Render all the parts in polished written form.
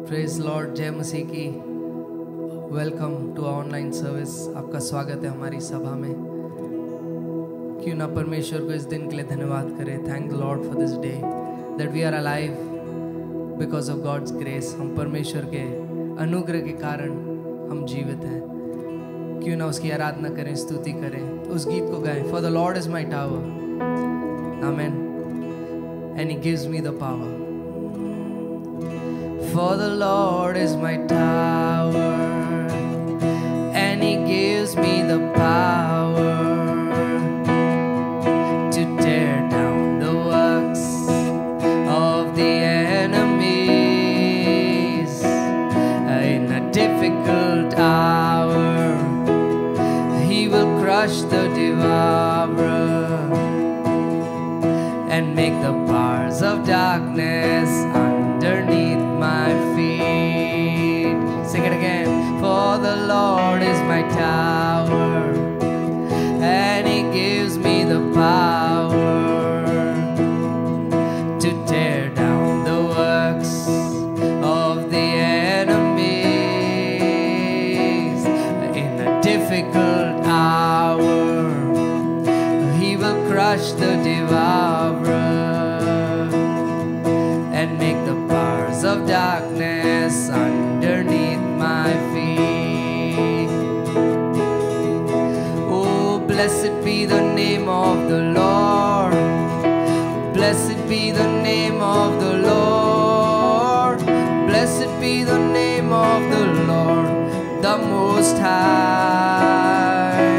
Praise Lord, जय मसीह की। Welcome to online service. आपका स्वागत है हमारी सभा में। क्यों ना परमेश्वर को इस दिन के लिए धन्यवाद करें। Thank the Lord for this day that we are alive because of God's grace. हम परमेश्वर के अनुग्रह के कारण हम जीवित हैं। क्यों ना उसकी आराधना करें, स्तुति करें, उस गीत को गाएं। For the Lord is my tower, amen, and he gives me the power. For the Lord is my tower, and He gives me the power to tear down the works of the enemies. In a difficult hour, He will crush the devourer and make the bars of darkness underneath my feet. Sing it again. For the Lord is my tower, and He gives me the power to tear down the works of the enemies. In a difficult hour, He will crush the devourer and make the bars of darkness underneath my feet. Oh, blessed be the name of the Lord. Blessed be the name of the Lord. Blessed be the name of the Lord, the Most High.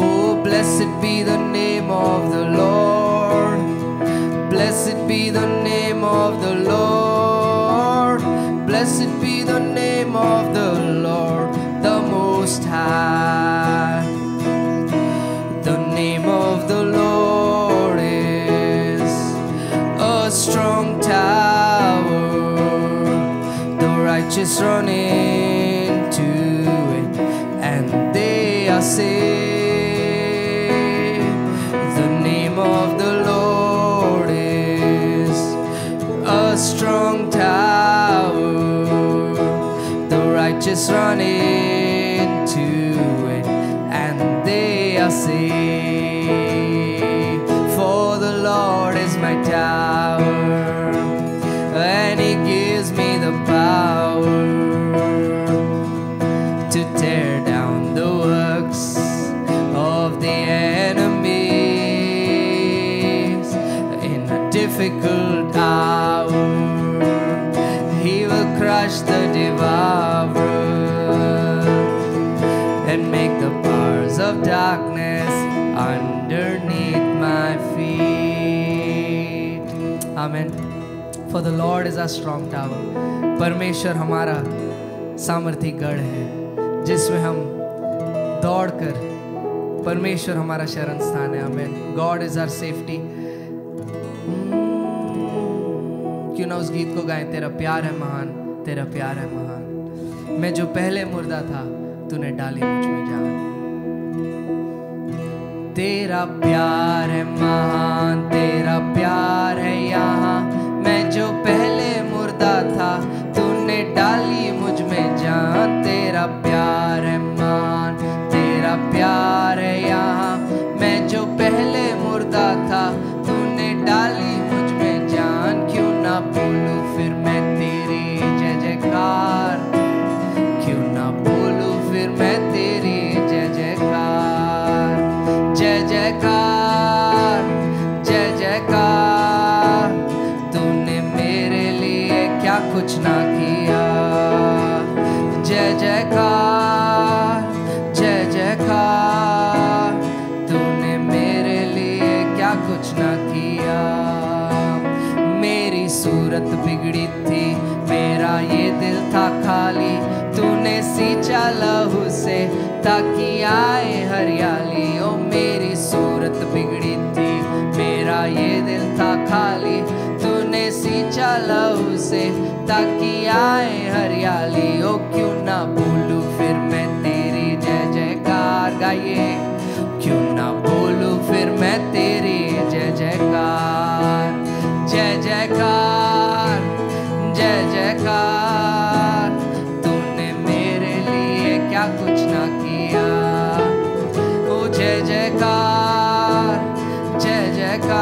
Oh, blessed be the name of the Lord. Blessed be the name of the Lord. Blessed be the name of the Lord, the Most High. The name of the Lord is a strong tower. The righteous run into it and they are saved. The name of the Lord is a strong tower. The righteous run into it and they are saved. For the Lord is my tower, and He gives me the power to tear down the works of the enemies. In a difficult hour, He will crush the devourer and make the bars of darkness underneath my feet. Amen. For the Lord is our strong tower. परमेश्वर हमारा सामर्थी गढ़ है जिसमें हम दौड़कर, परमेश्वर हमारा शरण स्थान है। Amen. God is our safety. क्यों ना उस गीत को गाएं। तेरा प्यार है महान, तेरा प्यार है महान। मैं जो पहले मुर्दा था, तूने डाली मुझ में जान। तेरा प्यार है महान, तेरा प्यार है यहाँ। मैं जो पहले मुर्दा था, तूने डाली मुझ में जान। तेरा प्यार है महान, तेरा प्यार है यहाँ। मैं जो पहले मुर्दा था, तूने डाली मुझ में जान। क्यों ना बोलूं फिर मैं तेरी जय जयकार, क्यों ना बोलूं फिर मैं तेरी जय जयकार। जय जयकार, जय जयकार, तूने मेरे लिए क्या कुछ ना किया। जय जयकार, जय जयकार, तूने मेरे लिए क्या कुछ ना किया। मेरी सूरत बिगड़ी थी, मेरा ये दिल था खाली। तूने सींचा लहू से ताकि आए हरियाली। ओ मेरी सूरत बिगड़ी थी, मेरा ये दिल था खाली। तूने सींचा लहू से ताकि आए हरियाली। ओ क्यों ना बोलूं फिर मैं तेरी जय जयकार। गाइए। क्यों ना बोलूं फिर मैं तेरी जय जयकार। जय जयकार, जय जय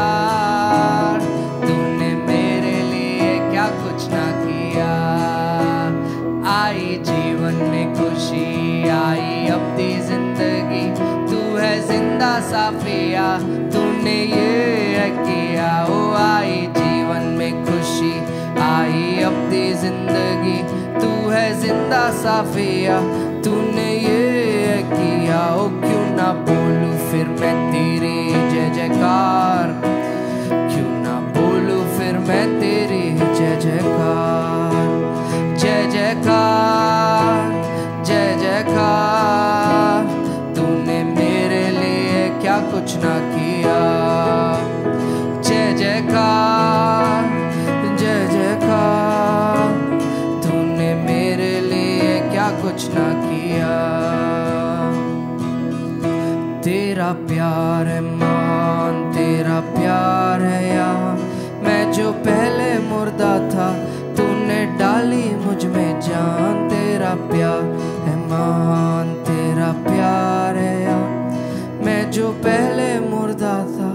प्यार, तूने मेरे लिए क्या कुछ ना किया। आई जीवन में खुशी, आई अपनी जिंदगी, तू है जिंदा साफिया, तूने ये किया। ओ आई जीवन में खुशी, आई अपनी जिंदगी, तू है जिंदा साफिया, तूने ये किया। ओ क्यों ना बोलूं फिर मैं तेरी जय जयकार, क्यों ना बोलूं फिर मैं तेरी जय जयकार। जय जयकार, जय जयकार, तूने मेरे लिए क्या कुछ ना किया। जय जयकार, जय जयकार, तूने मेरे लिए क्या कुछ ना किया। तेरा प्यार है मान, तेरा प्यार है यहाँ, मैं जो पहले मुर्दा था, तूने डाली मुझ में जान। तेरा प्यार है मान, तेरा प्यार है यहाँ, मैं जो पहले मुर्दा था,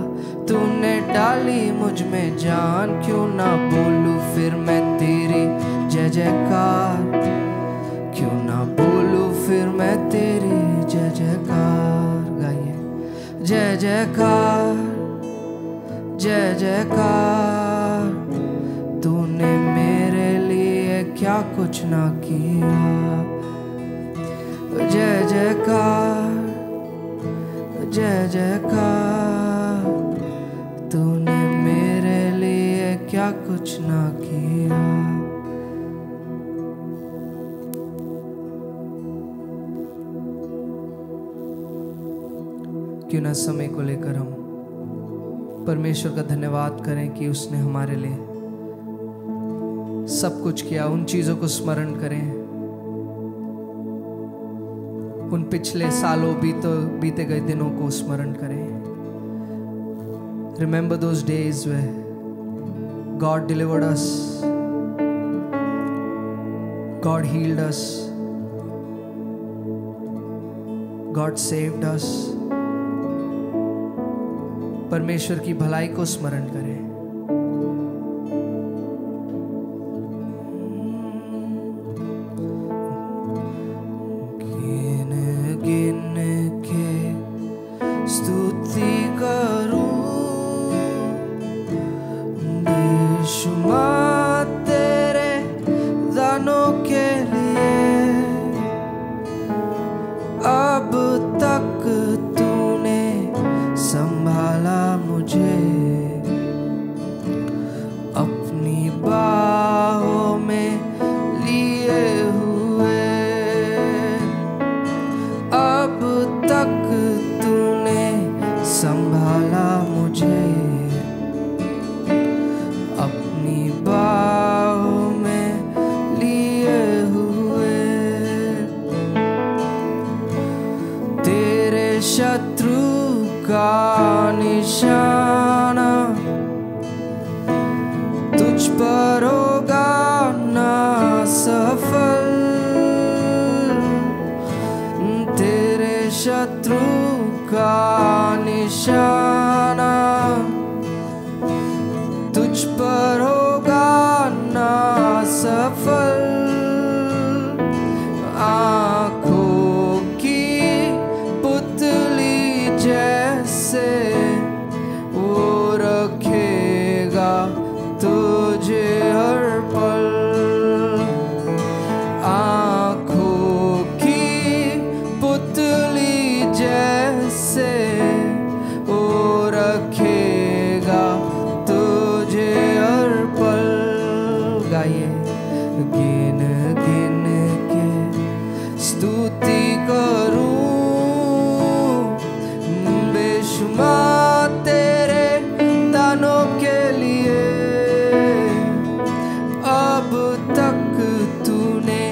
तूने डाली मुझ में जान। क्यों ना बोलूं फिर मैं तेरी जय जयकार, क्यों ना बोलूं फिर मैं तेरी जय जयकार। गाइए जय जयकार, जय जयकार, तूने मेरे लिए क्या कुछ ना किया। जय जयकार, जय जयकार, तूने मेरे लिए क्या कुछ ना किया। क्यों ना समय को लेकर हम परमेश्वर का धन्यवाद करें कि उसने हमारे लिए सब कुछ किया। उन चीजों को स्मरण करें, उन पिछले सालों बीते गए दिनों को स्मरण करें। Remember those days where God delivered us, God healed us, God saved us. परमेश्वर की भलाई को स्मरण करें। गिन गिन के स्तुति करूं, बेशुमार तेरे दानों के लिए। अब तक तूने संभाला मुझे, अपनी बाहों में लिए हुए। अब तक तूने संभाला मुझे, अपनी बाहों में लिए हुए। तेरे शत्रु का निशाना तुझ पर होगा ना सफल। तेरे शत्रु का निशाना तुझ पर होगा ना सफल। आँखों की पुतली जैसे वो रखेगा तुझे हर पल। आँखों की पुतली जैसे वो रखेगा तुझे हर पल। गाइए गिन गिन के स्तुति करूं, बेशुमार तेरे दानों के लिए। अब तक तूने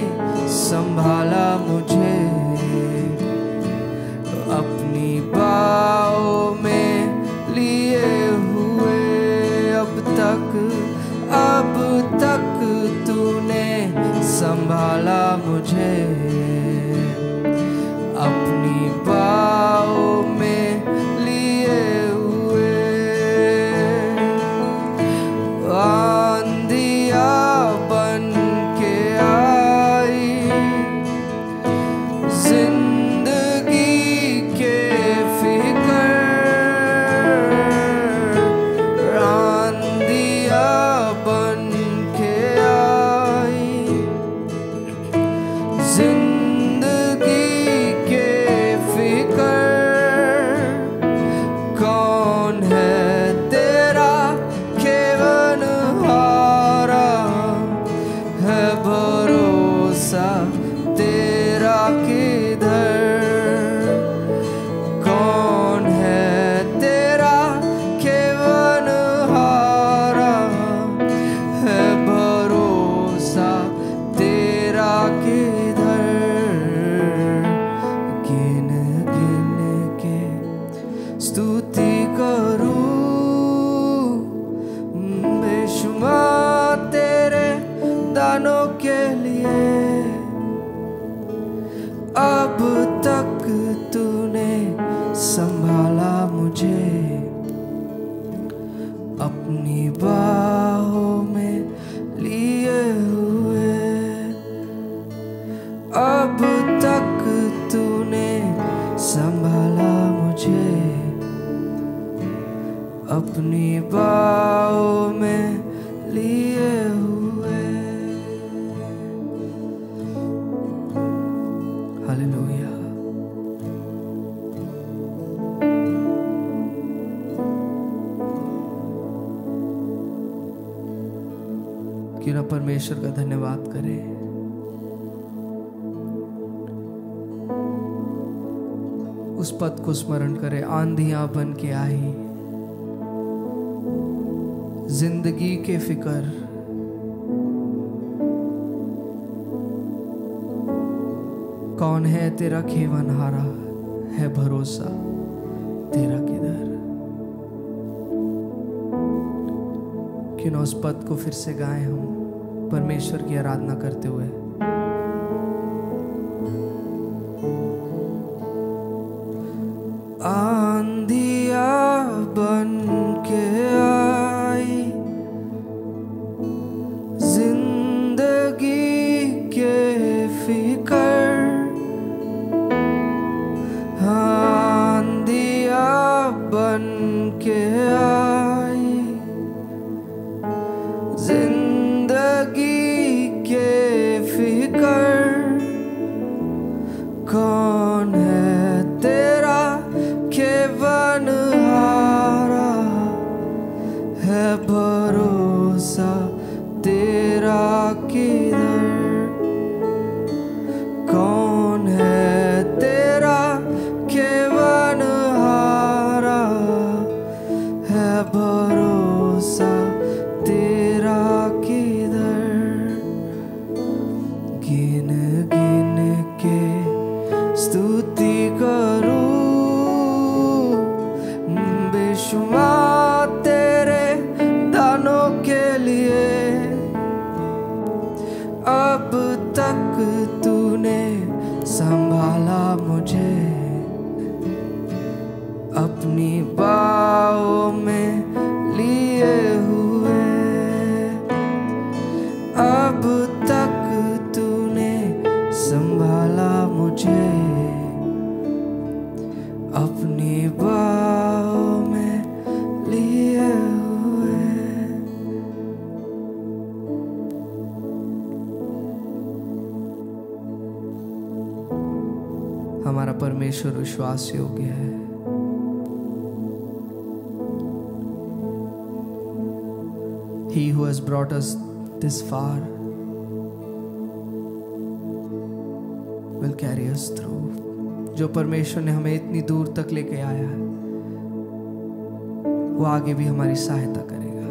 संभाला मुझे, अपनी बाहों में लिए हुए। अब तक तूने संभाला मुझे, अपनी बाहों में लिए हुए। अपनी बाहों में लिए हुए। अब तक तूने संभाला मुझे अपनी बाहों में लिए हुए। हालेलुया। क्यों ना परमेश्वर का धन्यवाद करें। उस पद को स्मरण करें, आंधियां बन के आई, जिंदगी के फिकर, कौन है तेरा खेवनहारा, है भरोसा तेरा किधर। क्यों ना उस पद को फिर से गाएं हम परमेश्वर की आराधना करते हुए। आंधियां बन के आई, जिंदगी के फिकर, आंधियां बन के आई, जिंदगी के फिकर, कौन है तेरा खेवनहारा, है भरोसा तेरा किधर। कौन है तेरा खेवनहारा, है भरोसा तेरा किधर। गिन गिन के स्तुति करूं, बेशुमार तेरे दानों के लिए। अब तक तूने संभाला मुझे अपनी बाहों में लिए हुए। अब तक तूने संभाला मुझे अपनी बाहों में लिए हुए। हमारा परमेश्वर विश्वास योग्य है। He who has brought us this far will carry us through. जो परमेश्वर ने हमें इतनी दूर तक लेके आया है, वो आगे भी हमारी सहायता करेगा।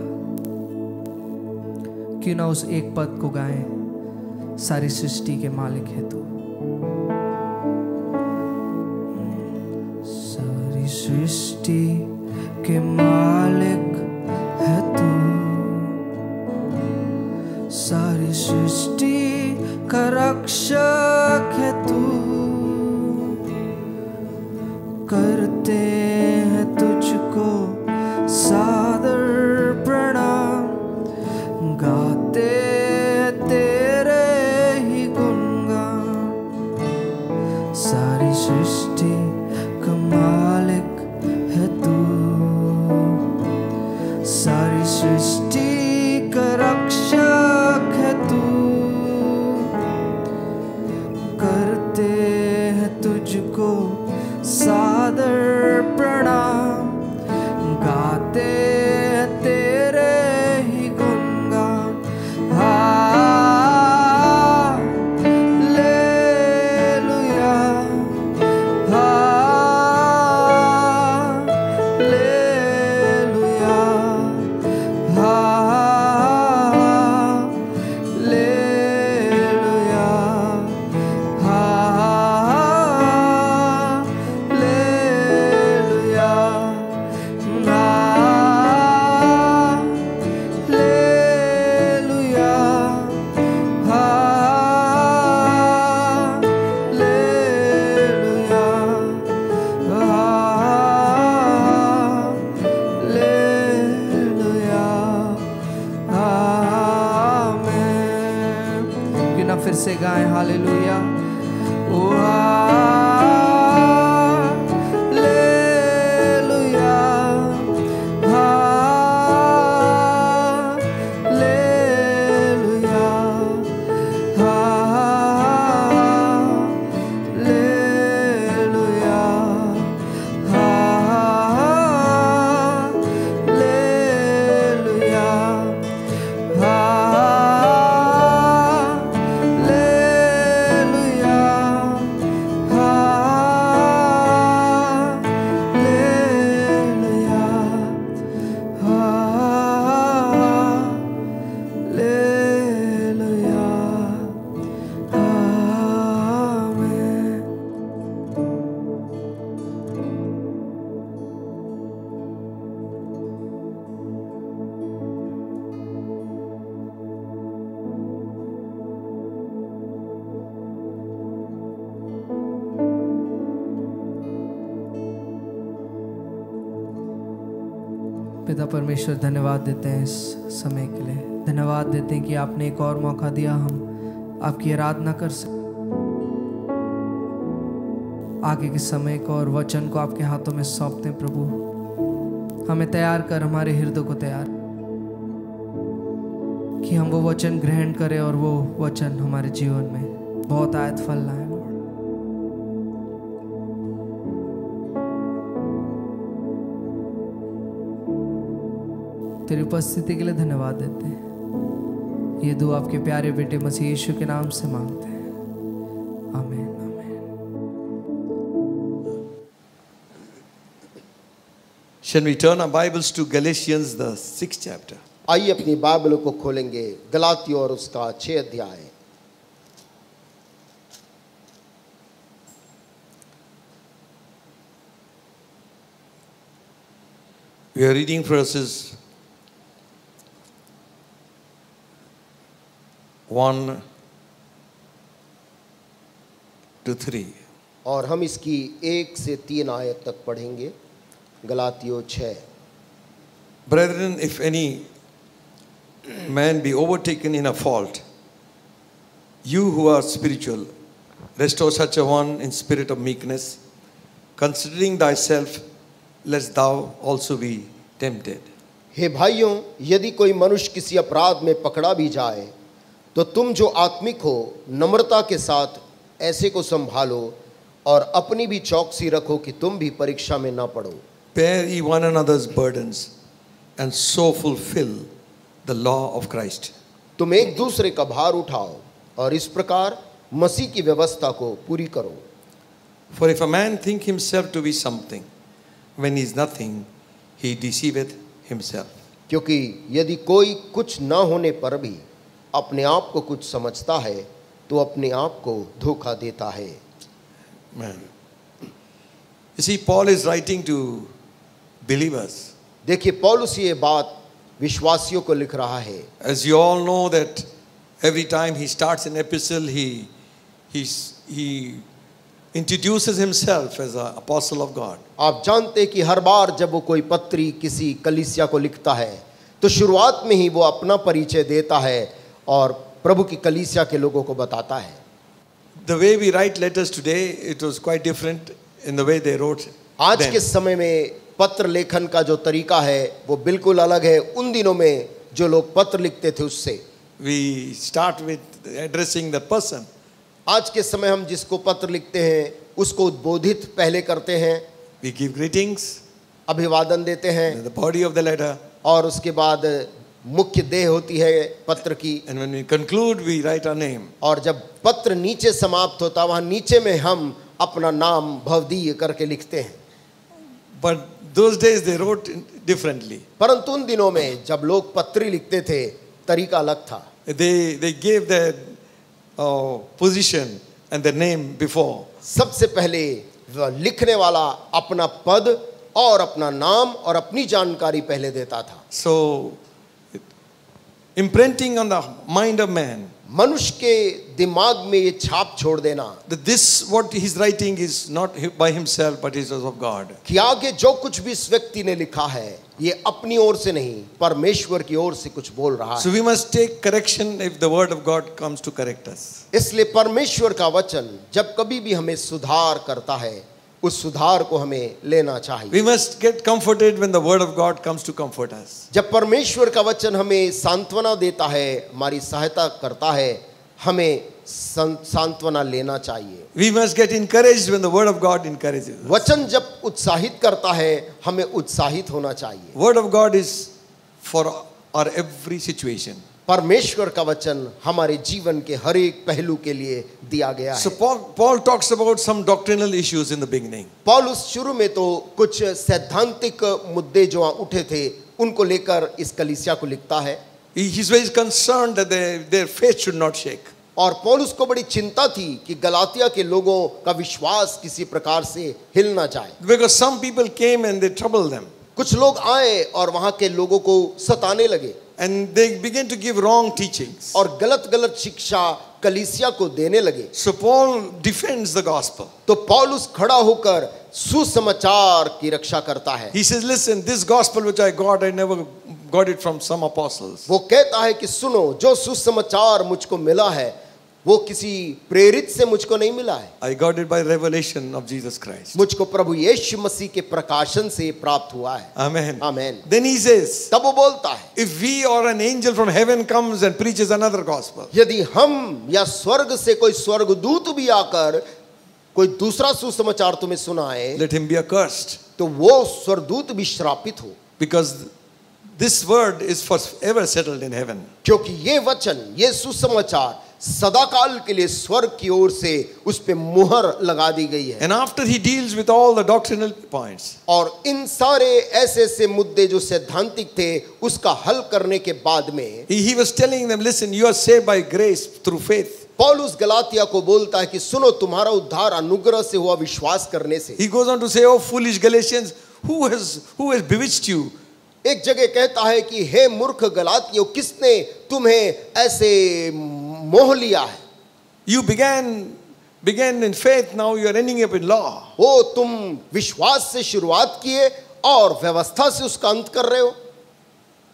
क्यों ना उस एक पद को गाएं, सारी सृष्टि के मालिक है तू। सारी सृष्टि के मालिक है तू, सारी सृष्टि का रक्षक है तू। करते हैं तुझको सादर प्रणाम, गाते हैं तेरे ही गुणगान। सारी सृष्टि का मालिक है तू, सारी सृष्टि का रक्षक है तू। करते हैं तुझको सादर प्रणाम, गाते हैं तेरे ही गुणगान। Hallelujah, hallelujah, hallelujah. से गाएं हालेलुया। ओ हालेलुया, हालेलुया, हालेलुया, हालेलुया, पिता परमेश्वर धन्यवाद देते हैं इस समय के लिए, धन्यवाद देते हैं कि आपने एक और मौका दिया हम आपकी आराधना कर सकें। आगे के समय को और वचन को आपके हाथों में सौंपते हैं प्रभु। हमें तैयार कर, हमारे हृदय को तैयार कि हम वो वचन ग्रहण करें और वो वचन हमारे जीवन में बहुत आयत फल लाए। तेरी उपस्थिति के लिए धन्यवाद देते हैं। ये दुआ आपके प्यारे बेटे मसीह यीशु के नाम से मांगते हैं, आमीन आमीन। Shall we turn our Bibles to Galatians the 6th chapter? आइए अपनी बाइबलों को खोलेंगे गलातियों और उसका 6 अध्याय। We are reading verses 1 to 3. और हम इसकी 1 से 3 आयत तक पढ़ेंगे। गलातियों 6। Brethren, if any man be overtaken in a fault, you who are spiritual, restore such a one in spirit of meekness, considering thyself, lest thou also be tempted. हे भाइयों, यदि कोई मनुष्य किसी अपराध में पकड़ा भी जाए, तो तुम जो आत्मिक हो नम्रता के साथ ऐसे को संभालो और अपनी भी चौकसी रखो कि तुम भी परीक्षा में ना पड़ो। Bear ye one another's burdens, and so fulfill the law of Christ. तुम एक दूसरे का भार उठाओ और इस प्रकार मसीह की व्यवस्था को पूरी करो। For if a man think himself to be something, when he is nothing, he deceiveth himself. क्योंकि यदि कोई कुछ न होने पर भी अपने आप को कुछ समझता है, तो अपने आप को धोखा देता है। Man. You see, Paul is writing to believers. देखिए, पौलुस ये बात विश्वासियों को लिख रहा है। As you all know that every time he starts an epistle, he introduces himself as an apostle of God. आप जानते हैं कि हर बार जब वो कोई पत्री किसी कलीसिया को लिखता है, तो शुरुआत में ही वो अपना परिचय देता है और प्रभु की कलीसिया के लोगों को बताता है। The way we write letters today, it was quite different in the way they wrote. आज then. के समय में पत्र लेखन का जो तरीका है वो बिल्कुल अलग है उन दिनों में जो लोग पत्र लिखते थे उससे। We start with addressing the person. आज के समय हम जिसको पत्र लिखते हैं उसको उद्बोधित पहले करते हैं, We give greetings, अभिवादन देते हैं, the body of the letter, और उसके बाद मुख्य देह होती है पत्र की, and when we conclude, we write our name. और जब पत्र नीचे समाप्त होता वहाँ नीचे में हम अपना नाम भवदीय करके लिखते हैं। But those days they wrote differently. परंतु उन दिनों में जब लोग पत्री लिखते थे तरीका अलग था। They gave their position and their name before. सबसे पहले लिखने वाला अपना पद और अपना नाम और अपनी जानकारी पहले देता था। So imprinting on the mind of man मनुष्य के दिमाग में ये छाप छोड़ देना that this what he's writing is not by himself but is of God. कि आगे जो कुछ भी इस व्यक्ति ने लिखा है ये अपनी ओर से नहीं परमेश्वर की ओर से कुछ बोल रहा So है। we must take correction if the word of God comes to correct us. इसलिए परमेश्वर का वचन जब कभी भी हमें सुधार करता है उस सुधार को हमें लेना चाहिए। We must get comforted when the word of God comes to comfort us. जब परमेश्वर का वचन हमें सांत्वना देता है, हमारी सहायता करता है, हमें सांत्वना लेना चाहिए। We must get encouraged when the word of God encourages us. वचन जब उत्साहित करता है हमें उत्साहित होना चाहिए। Word of God is for our every situation. परमेश्वर का वचन हमारे जीवन के हर एक पहलू के लिए दिया गया So है। Paul talks about some doctrinal issues in the beginning. पौलुस शुरू में तो कुछ सैद्धांतिक मुद्दे जो उठे थे उनको लेकर इस कलीसिया को लिखता है He's very concerned that their faith should not shake. और पौलुस को बड़ी चिंता थी कि गलातिया के लोगों का विश्वास किसी प्रकार से हिल ना जाए। Because some people came and they troubled them. कुछ लोग आए और वहां के लोगों को सताने लगे And they began to give wrong teachings. और गलत गलत शिक्षा कलीसिया को देने लगे। So Paul defends the gospel. तो पौलुस खड़ा होकर सुसमाचार की रक्षा करता है। He says, listen, this gospel which I never got it from some apostles. वो कहता है कि सुनो, जो सुसमाचार मुझको मिला है वो किसी प्रेरित से मुझको नहीं मिला है, I got it by revelation of Jesus Christ. मुझको प्रभु यीशु मसीह के प्रकाशन से प्राप्त हुआ है। Amen. Amen. Then he says, तब वो बोलता है if we or an angel from heaven comes and preaches another gospel, यदि हम या स्वर्ग से कोई स्वर्गदूत भी आकर कोई दूसरा सुसमाचार तुम्हें सुनाए let him be accursed. तो वो स्वर्गदूत भी श्रापित हो, Because this word is forever settled in heaven. क्योंकि ये वचन, ये सुसमाचार सदाकाल के लिए स्वर्ग की ओर से उस पे मुहर लगा दी गई है। And after he deals with all the doctrinal points, और इन सारे ऐसे ऐसे मुद्दे जो सैद्धांतिक थे उसका हल करने के बाद में he was telling them, listen, you are saved by grace through faith. पौलुस गलातिया को बोलता है कि सुनो, तुम्हारा उद्धार अनुग्रह से हुआ विश्वास करने से। He goes on to say, oh foolish Galatians, who has bewitched you? एक जगह कहता है कि हे मूर्ख गलातियों, किसने तुम्हें ऐसे मोह लिया है? You began in faith, now you are ending up in law. ओ, तुम विश्वास से शुरुआत किए और व्यवस्था से उसका अंत कर रहे हो।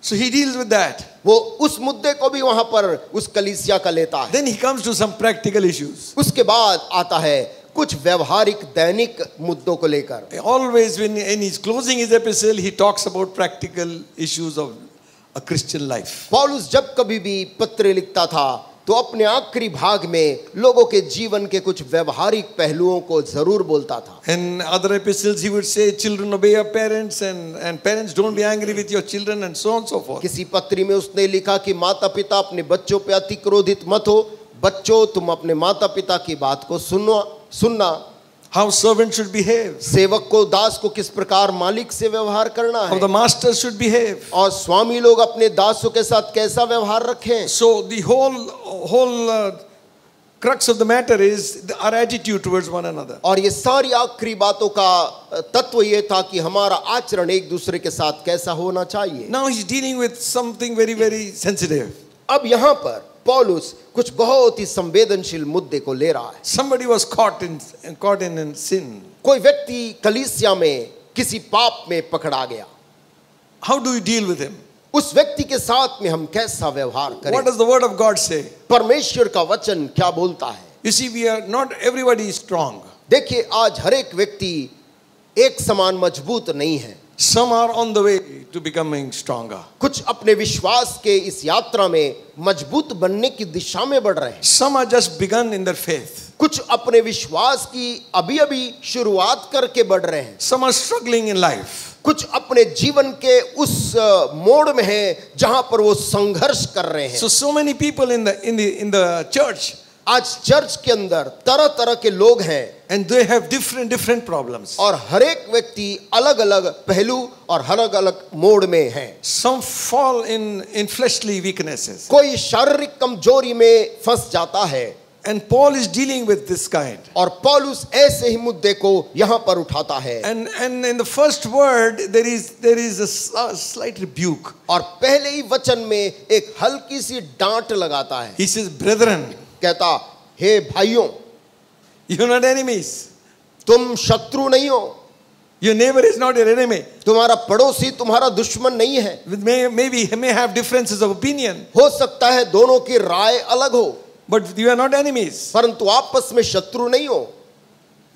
So he deals with that. वो उस मुद्दे को भी वहां पर उस कलीसिया का लेता है। Then he comes to some practical issues. उसके बाद आता है कुछ व्यवहारिक दैनिक मुद्दों को लेकर। Always when he's closing his epistle, he talks about practical issues of a Christian life. पौलुस जब कभी भी पत्र लिखता था तो अपने आखिरी भाग में लोगों के जीवन के कुछ व्यवहारिक पहलुओं को जरूर बोलता था। In other epistles he would say, children obey your parents and parents don't be angry with your children and so on and so forth. किसी पत्री में उसने लिखा कि माता पिता अपने बच्चों पे अति क्रोधित मत हो, बच्चों तुम अपने माता पिता की बात को सुनना। How servants should behave. सेवक को, दास को किस प्रकार मालिक से व्यवहार करना How है, the master should behave. और स्वामी लोग अपने दासों के साथ कैसा व्यवहार रखें। So the whole crux of the matter is our attitude towards one another. और ये सारी आखिरी बातों का तत्व ये था कि हमारा आचरण एक दूसरे के साथ कैसा होना चाहिए। Now he's dealing with something very, very sensitive. अब यहाँ पर पौलुस कुछ बहुत ही संवेदनशील मुद्दे को ले रहा है। Somebody was caught in sin. कोई व्यक्ति कलीसिया में किसी पाप में पकड़ा गया। How do you deal with him? उस व्यक्ति के साथ में हम कैसा व्यवहार करें? What does the word of God say? परमेश्वर का वचन क्या बोलता है? You see, not everybody is strong. देखिए, आज हर एक व्यक्ति एक समान मजबूत नहीं है। Some are on the way to becoming stronger. कुछ अपने विश्वास के इस यात्रा में मजबूत बनने की दिशा में बढ़ रहे हैं। Some are just begun in their faith. कुछ अपने विश्वास की अभी शुरुआत करके बढ़ रहे हैं। Some are struggling in life. कुछ अपने जीवन के उस मोड़ में हैं जहां पर वो संघर्ष कर रहे हैं। So many people in the church, आज चर्च के अंदर तरह तरह के लोग हैं and they have different problems. और हर एक व्यक्ति अलग अलग पहलू और अलग अलग मोड़ में है। Some fall in fleshly weaknesses. कोई शारीरिक कमजोरी में फंस जाता है, And Paul is dealing with this kind. और पौलुस ऐसे ही मुद्दे को यहाँ पर उठाता है। And in the first word there is a slight rebuke. और पहले ही वचन में एक हल्की सी डांट लगाता है। He says, brethren, कहता, हे भाइयों, you're not enemies. तुम शत्रु नहीं हो। Your neighbor is not your enemy. तुम्हारा पड़ोसी तुम्हारा दुश्मन नहीं है। Maybe he may have differences of opinion. हो सकता है दोनों की राय अलग हो, But you are not enemies. परंतु आपस में शत्रु नहीं हो।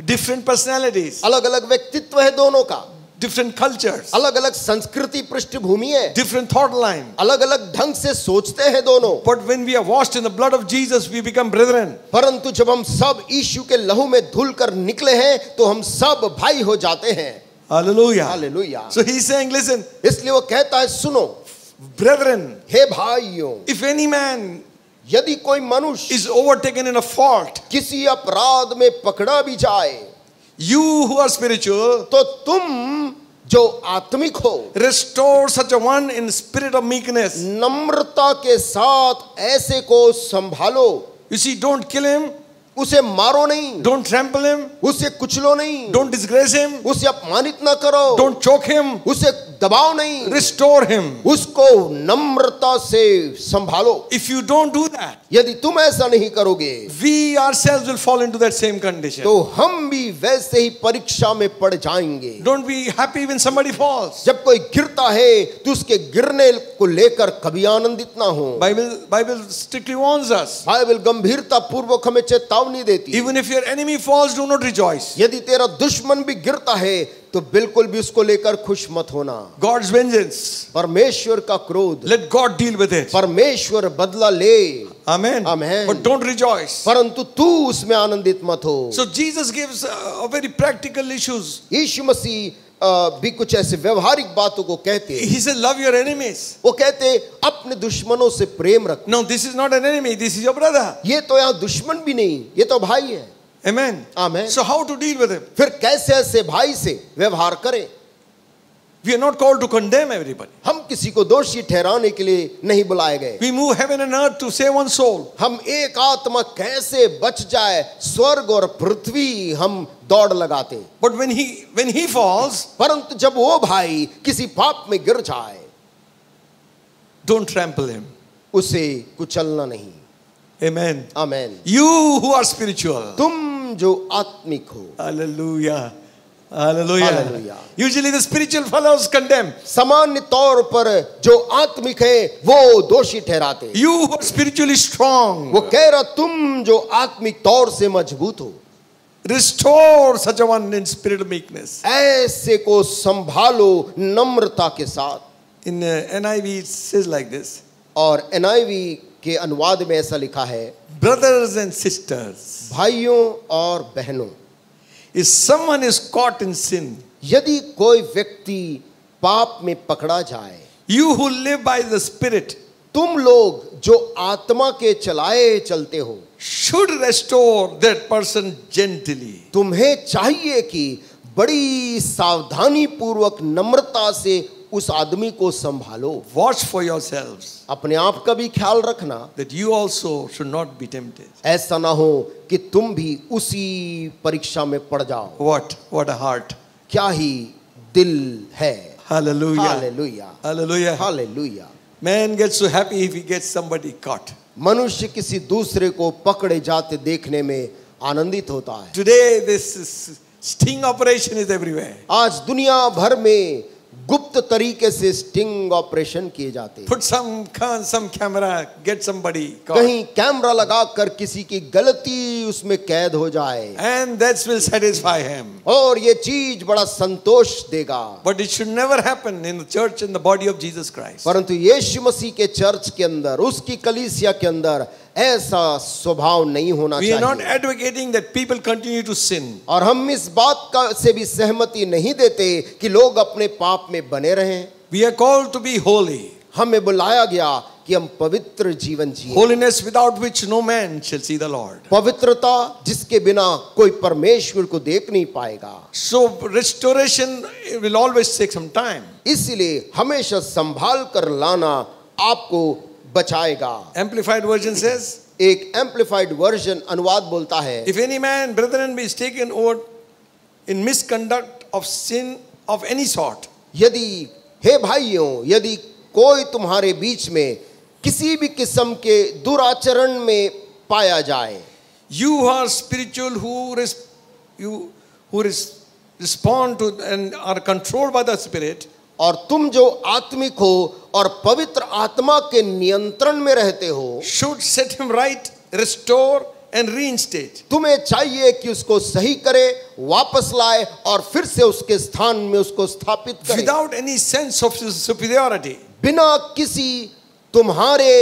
Different personalities, अलग अलग व्यक्तित्व है दोनों का, different cultures, अलग अलग संस्कृति पृष्ठभूमि है, different thought line. अलग अलग ढंग से सोचते हैं दोनों। But when we are washed in the blood of Jesus, we become brethren. परंतु जब हम सब यीशु के लहू में धुल कर निकले हैं तो हम सब भाई हो जाते हैं। Hallelujah. Hallelujah. So he's saying, listen, इसलिए वो कहता है, सुनो brethren, हे भाइयों, if any man यदि कोई मनुष्य is overtaken in a fault, किसी अपराध में पकड़ा भी जाए, you who are spiritual, तो तुम जो आत्मिक हो, restore such a one in spirit of meekness. नम्रता के साथ ऐसे को संभालो। You see, don't kill him, उसे मारो नहीं, don't trample him, उसे कुचलो नहीं, don't disgrace him, उसे अपमानित ना करो, don't choke him, उसे दबाओ नहीं, restore him. उसको नम्रता से संभालो। If you don't do that, यदि तुम ऐसा नहीं करोगे we ourselves will fall into that same condition. तो हम भी वैसे ही परीक्षा में पड़ जाएंगे। Don't be happy when somebody falls. जब कोई गिरता है तो उसके गिरने को लेकर कभी आनंदित ना हो। Bible strictly warns us. Bible गंभीरता पूर्वक हमें चेतावनी देती है। Even if your enemy falls, do not rejoice. यदि तेरा दुश्मन भी गिरता है तो बिल्कुल भी उसको लेकर खुश मत होना। God's vengeance, परमेश्वर का क्रोध, let God deal with it. परमेश्वर बदला ले। Amen. Amen. But don't rejoice. परंतु तू उसमें आनंदित मत हो। So Jesus gives a very practical issues. यीशु मसीह भी कुछ ऐसे व्यवहारिक बातों को कहते हैं। He said, love your enemies. वो कहते अपने दुश्मनों से प्रेम रख। No, this is not an enemy. This is your brother. ये तो यहाँ दुश्मन भी नहीं, ये तो भाई है। Amen. Amen. So how to deal with him? फिर कैसे ऐसे भाई से व्यवहार करें? We are not called to condemn everybody. हम किसी को दोषी ठहराने के लिए नहीं बुलाए गए। We move heaven and earth to save one soul. हम एक आत्मा कैसे बच जाए, स्वर्ग और पृथ्वी हम दौड़ लगाते। But when he falls, परंतु जब वो भाई किसी पाप में गिर जाए, don't trample him. उसे कुचलना नहीं। Amen. Amen. You who are spiritual. तुम जो आत्मिक हो। Hallelujah. Hallelujah. Hallelujah. Usually the spiritual fellows condemn. सामान्य तौर पर जो आत्मिक है वो दोषी ठहराते। You who are spiritually strong, वो कह रहा तुम जो आत्मिक तौर से मजबूत हो, restore such a one in spirit of meekness. ऐसे को संभालो नम्रता के साथ। In NIV it says like this. और NIV के अनुवाद में ऐसा लिखा है, Brothers and sisters, भाइयों और बहनों, if someone is caught in sin, यदि कोई व्यक्ति पाप में पकड़ा जाए, you who live by the Spirit तुम लोग जो आत्मा के चलाए चलते हो, should restore that person gently. तुम्हें चाहिए कि बड़ी सावधानी पूर्वक नम्रता से उस आदमी को संभालो। Watch for yourselves, अपने आप का भी ख्याल रखना, that you also should not be tempted. ऐसा ना हो कि तुम भी उसी परीक्षा में पड़ जाओ। What a heart. क्या ही दिल है। Hallelujah. Hallelujah, Hallelujah. Hallelujah. Man gets so happy if he gets somebody caught. मनुष्य किसी दूसरे को पकड़े जाते देखने में आनंदित होता है। Today this sting operation is everywhere. आज दुनिया भर में गुप्त तरीके से स्टिंग ऑपरेशन किए जाते हैं। Put some camera, get somebody caught. कहीं कैमरा लगाकर किसी की गलती उसमें कैद हो जाए, And that will satisfy him. और ये चीज बड़ा संतोष देगा। But it should never happen in the church and the body of Jesus Christ. परंतु यीशु मसीह के चर्च के अंदर, उसकी कलीसिया के अंदर ऐसा स्वभाव नहीं होना We are not चाहिए। advocating that people continue to sin. और हम इस बात का से भी सहमति नहीं देते कि लोग अपने पाप में बने रहें। We are called to be holy. हमें बुलाया गया कि हम पवित्र जीवन जिए। Holiness without which no man shall see the Lord. पवित्रता जिसके बिना कोई परमेश्वर को देख नहीं पाएगा। So restoration will always take some time. इसलिए हमेशा संभाल कर लाना आपको बचाएगा। Amplified version says, एक एम्प्लीफाइड वर्जन अनुवाद बोलता है, If any man, brethren, is taken over in misconduct of sin of any sort, यदि हे भाइयों, यदि कोई तुम्हारे बीच में किसी भी किस्म के दुराचरण में पाया जाए, you who are spiritual, who respond to and are controlled by the Spirit, और तुम जो आत्मिक हो और पवित्र आत्मा के नियंत्रण में रहते हो, should set him right, restore and reinstate. तुम्हें चाहिए कि उसको सही करे, वापस लाए और फिर से उसके स्थान में उसको स्थापित करे, Without any sense of superiority. बिना किसी तुम्हारे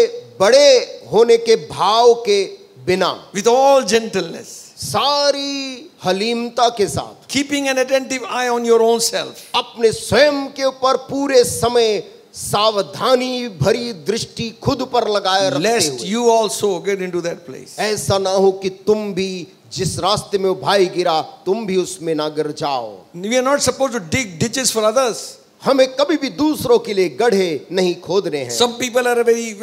बड़े होने के भाव के बिना, With all gentleness. सारी हलीमता के साथ, Keeping an attentive eye on your own self. अपने स्वयं के ऊपर पूरे समय सावधानी भरी दृष्टि खुद पर लगाए रखते Lest हुए, you also get into that place. ऐसा ना हो कि तुम भी जिस रास्ते में वो भाई गिरा तुम भी उसमें ना गिर जाओ। We are not supposed to dig ditches for others. हमें कभी भी दूसरों के लिए गड्ढे नहीं खोदने हैं। Some people are very,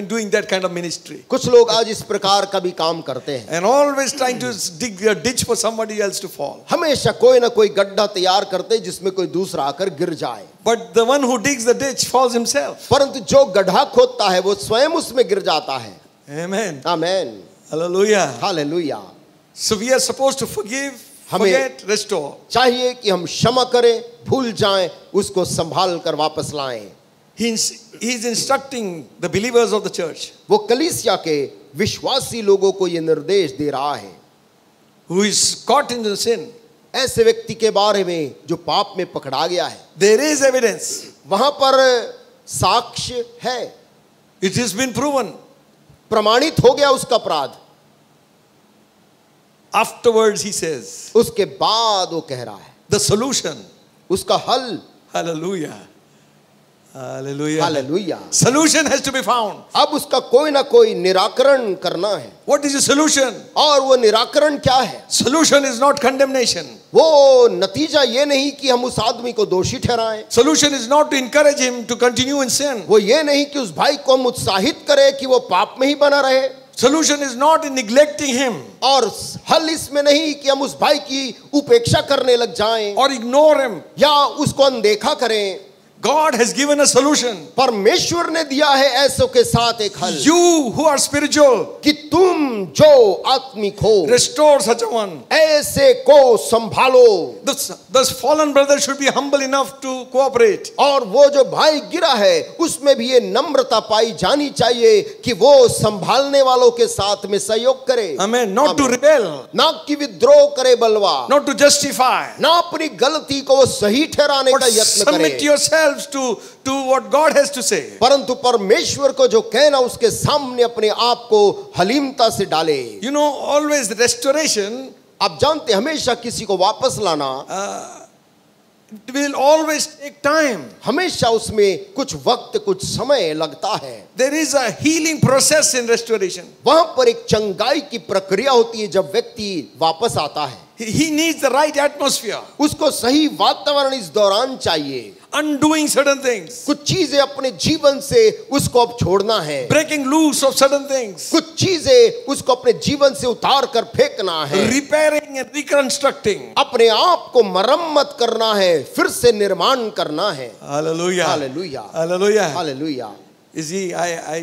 doing that kind of ministry. कुछ लोग आज इस प्रकार का भी काम करते हैं, And always trying to dig a ditch for somebody else to fall. हमेशा कोई ना कोई गड्ढा तैयार करते हैं जिसमें कोई दूसरा आकर गिर जाए, But the one who digs the ditch falls himself. परंतु जो गड्ढा खोदता है वो स्वयं उसमें गिर जाता है। Amen. Amen, Hallelujah. Hallelujah. So we are supposed to forgive, हमें forget, restore. चाहिए कि हम क्षमा करें, भूल जाएं, उसको संभाल कर वापस लाएं। He is instructing the believers of the church वो कलीसिया के विश्वासी लोगों को ये निर्देश दे रहा है, who is caught in the sin. ऐसे व्यक्ति के बारे में जो पाप में पकड़ा गया है, There is evidence. वहां पर साक्ष्य है, It has been proven. प्रमाणित हो गया उसका अपराध। Afterwards he says, उसके बाद वो कह रहा है the solution. उसका हल, Hallelujah. Hallelujah. Hallelujah. Solution has to be found. अब उसका कोई ना कोई निराकरण करना है, What is the solution? और वो निराकरण क्या है? Solution is not condemnation. वो नतीजा ये नहीं कि हम उस आदमी को दोषी ठहराएं, Solution is not to encourage him to continue in sin. वो ये नहीं कि उस भाई को हम उत्साहित करें कि वो पाप में ही बना रहे, Solution is not in neglecting him और हल इसमें नहीं कि हम उस भाई की उपेक्षा करने लग जाएं or ignore him. या उसको अनदेखा करें। God has given a solution. परमेश्वर ने दिया है ऐसों के साथ एक हल, You who are spiritual, कि तुम जो आत्मिक हो restore such a one. ऐसे को संभालो। The fallen brother should be humble enough to cooperate. और वो जो भाई गिरा है उसमें भी ये नम्रता पाई जानी चाहिए कि वो संभालने वालों के साथ में सहयोग करे। Amen. Not to rebel, ना कि विद्रोह करे बलवा, not to justify, ना अपनी गलती को वो सही ठहराने but का यत्न submit करे, yourselves to what God has to say. परंतु परमेश्वर को जो कहना उसके सामने अपने आप को हलीमता से डाले। You know, always restoration आप जानते हमेशा किसी को वापस लाना will always take time. हमेशा उसमें कुछ वक्त कुछ समय लगता है। There is a healing process in restoration. वहां पर एक चंगाई की प्रक्रिया होती है जब व्यक्ति वापस आता है। He needs the right atmosphere. उसको सही वातावरण इस दौरान चाहिए। Undoing certain things. कुछ चीजें अपने जीवन से उसको अब छोड़ना है, Breaking loose of certain things. कुछ चीजें उसको अपने जीवन से उतार कर फेंकना है, Repairing and reconstructing. अपने आप को मरम्मत करना है, फिर से निर्माण करना है। Hallelujah. Hallelujah, Hallelujah. Hallelujah. You see, I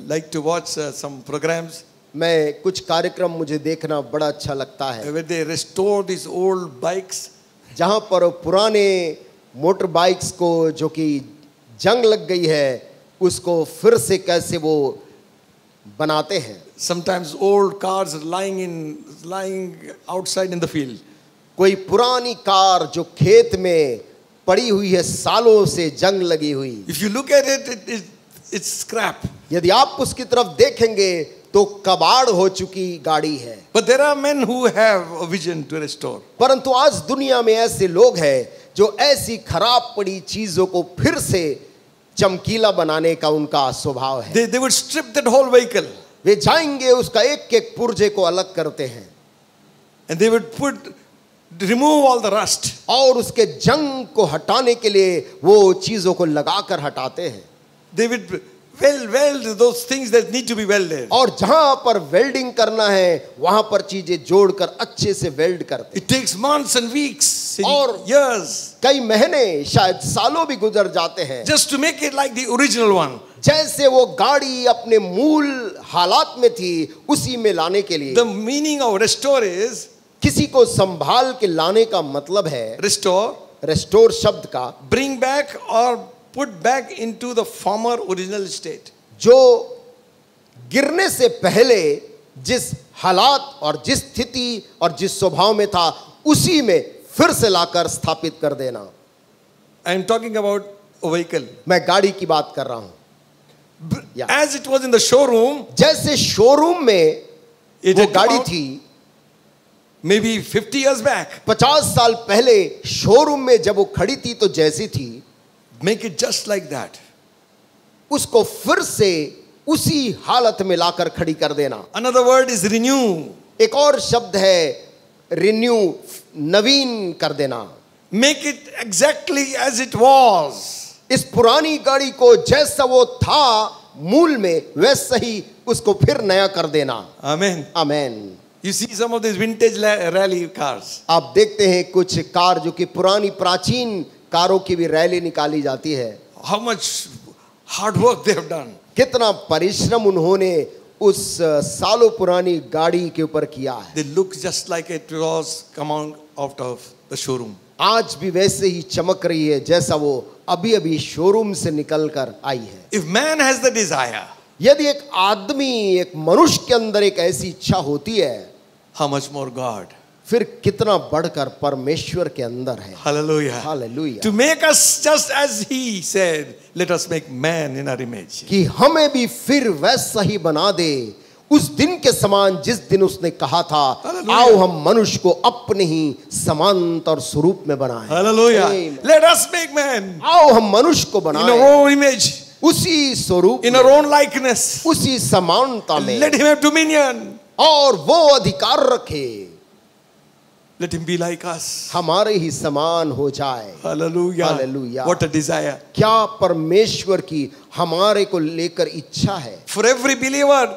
like to watch some programs मैं कुछ कार्यक्रम मुझे देखना बड़ा अच्छा लगता है, where they restore these old bikes. जहां पर पुराने मोटर बाइक्स को जो कि जंग लग गई है उसको फिर से कैसे वो बनाते हैं। Sometimes old cars are lying outside in the field. कोई पुरानी कार जो खेत में पड़ी हुई है, सालों से जंग लगी हुई, If you look at it, it's scrap. यदि आप उसकी तरफ देखेंगे तो कबाड़ हो चुकी गाड़ी है। But there are men who have a vision to restore. परंतु आज दुनिया में ऐसे लोग हैं जो ऐसी खराब पड़ी चीजों को फिर से चमकीला बनाने का उनका स्वभाव है। They would strip that whole vehicle वे जाएंगे, उसका एक एक पुर्जे को अलग करते हैं and they would remove all the rust. और उसके जंग को हटाने के लिए वो चीजों को लगाकर हटाते हैं। They would weld those things that need to be welded. और जहां पर वेल्डिंग करना है वहां पर चीजें जोड़कर अच्छे से वेल्ड करते। It takes months and weeks and और years कई महीने शायद सालों भी गुजर जाते हैं just to make it like the original one. जैसे वो गाड़ी अपने मूल हालात में थी उसी में लाने के लिए। The meaning of restore is किसी को संभाल के लाने का मतलब है, restore, रेस्टोर शब्द का bring back or put back into the former original state. जो गिरने से पहले जिस हालात और जिस स्थिति और जिस स्वभाव में था उसी में फिर से लाकर स्थापित कर देना। I am talking about a vehicle. मैं गाड़ी की बात कर रहा हूं। या As it was in the showroom, जैसे शोरूम में it वो had come गाड़ी out थी, maybe 50 years back. 50 साल पहले शोरूम में जब वो खड़ी थी तो जैसी थी, Make it just like that. उसको फिर से उसी हालत में लाकर खड़ी कर देना। Another word is renew. एक और शब्द है रिन्यू, नवीन कर देना। Make it exactly as it was. इस पुरानी गाड़ी को जैसा वो था मूल में वैसा ही उसको फिर नया कर देना। Amen. Amen. You see some of these vintage rally cars. आप देखते हैं कुछ कार जो कि पुरानी प्राचीन कारों की भी रैली निकाली जाती है। How much hard work they have done. कितना परिश्रम उन्होंने उस सालों पुरानी गाड़ी के ऊपर किया है। They look just like it was come out of the showroom. आज भी वैसे ही चमक रही है जैसा वो अभी अभी शोरूम से निकल कर आई है। If man has the desire, यदि एक आदमी, एक मनुष्य के अंदर एक ऐसी इच्छा होती है, how much more God? फिर कितना बढ़कर परमेश्वर के अंदर है। Hallelujah. Hallelujah. To make us just as he said, let us make man in our image. कि हमें भी फिर वैसा ही बना दे उस दिन के समान जिस दिन उसने कहा था, Hallelujah. आओ हम मनुष्य को अपने ही समानता और स्वरूप में बनाएं। Hallelujah. Amen. Let us make man आओ हम मनुष्य को in बनाएं our own image, उसी स्वरूप in में, our own likeness. उसी समानता में, Let him have dominion. और वो अधिकार रखे, Let him be like us. हमारे ही समान हो जाए। Hallelujah. Hallelujah. What a desire. क्या परमेश्वर की हमारे को लेकर इच्छा है। For every believer,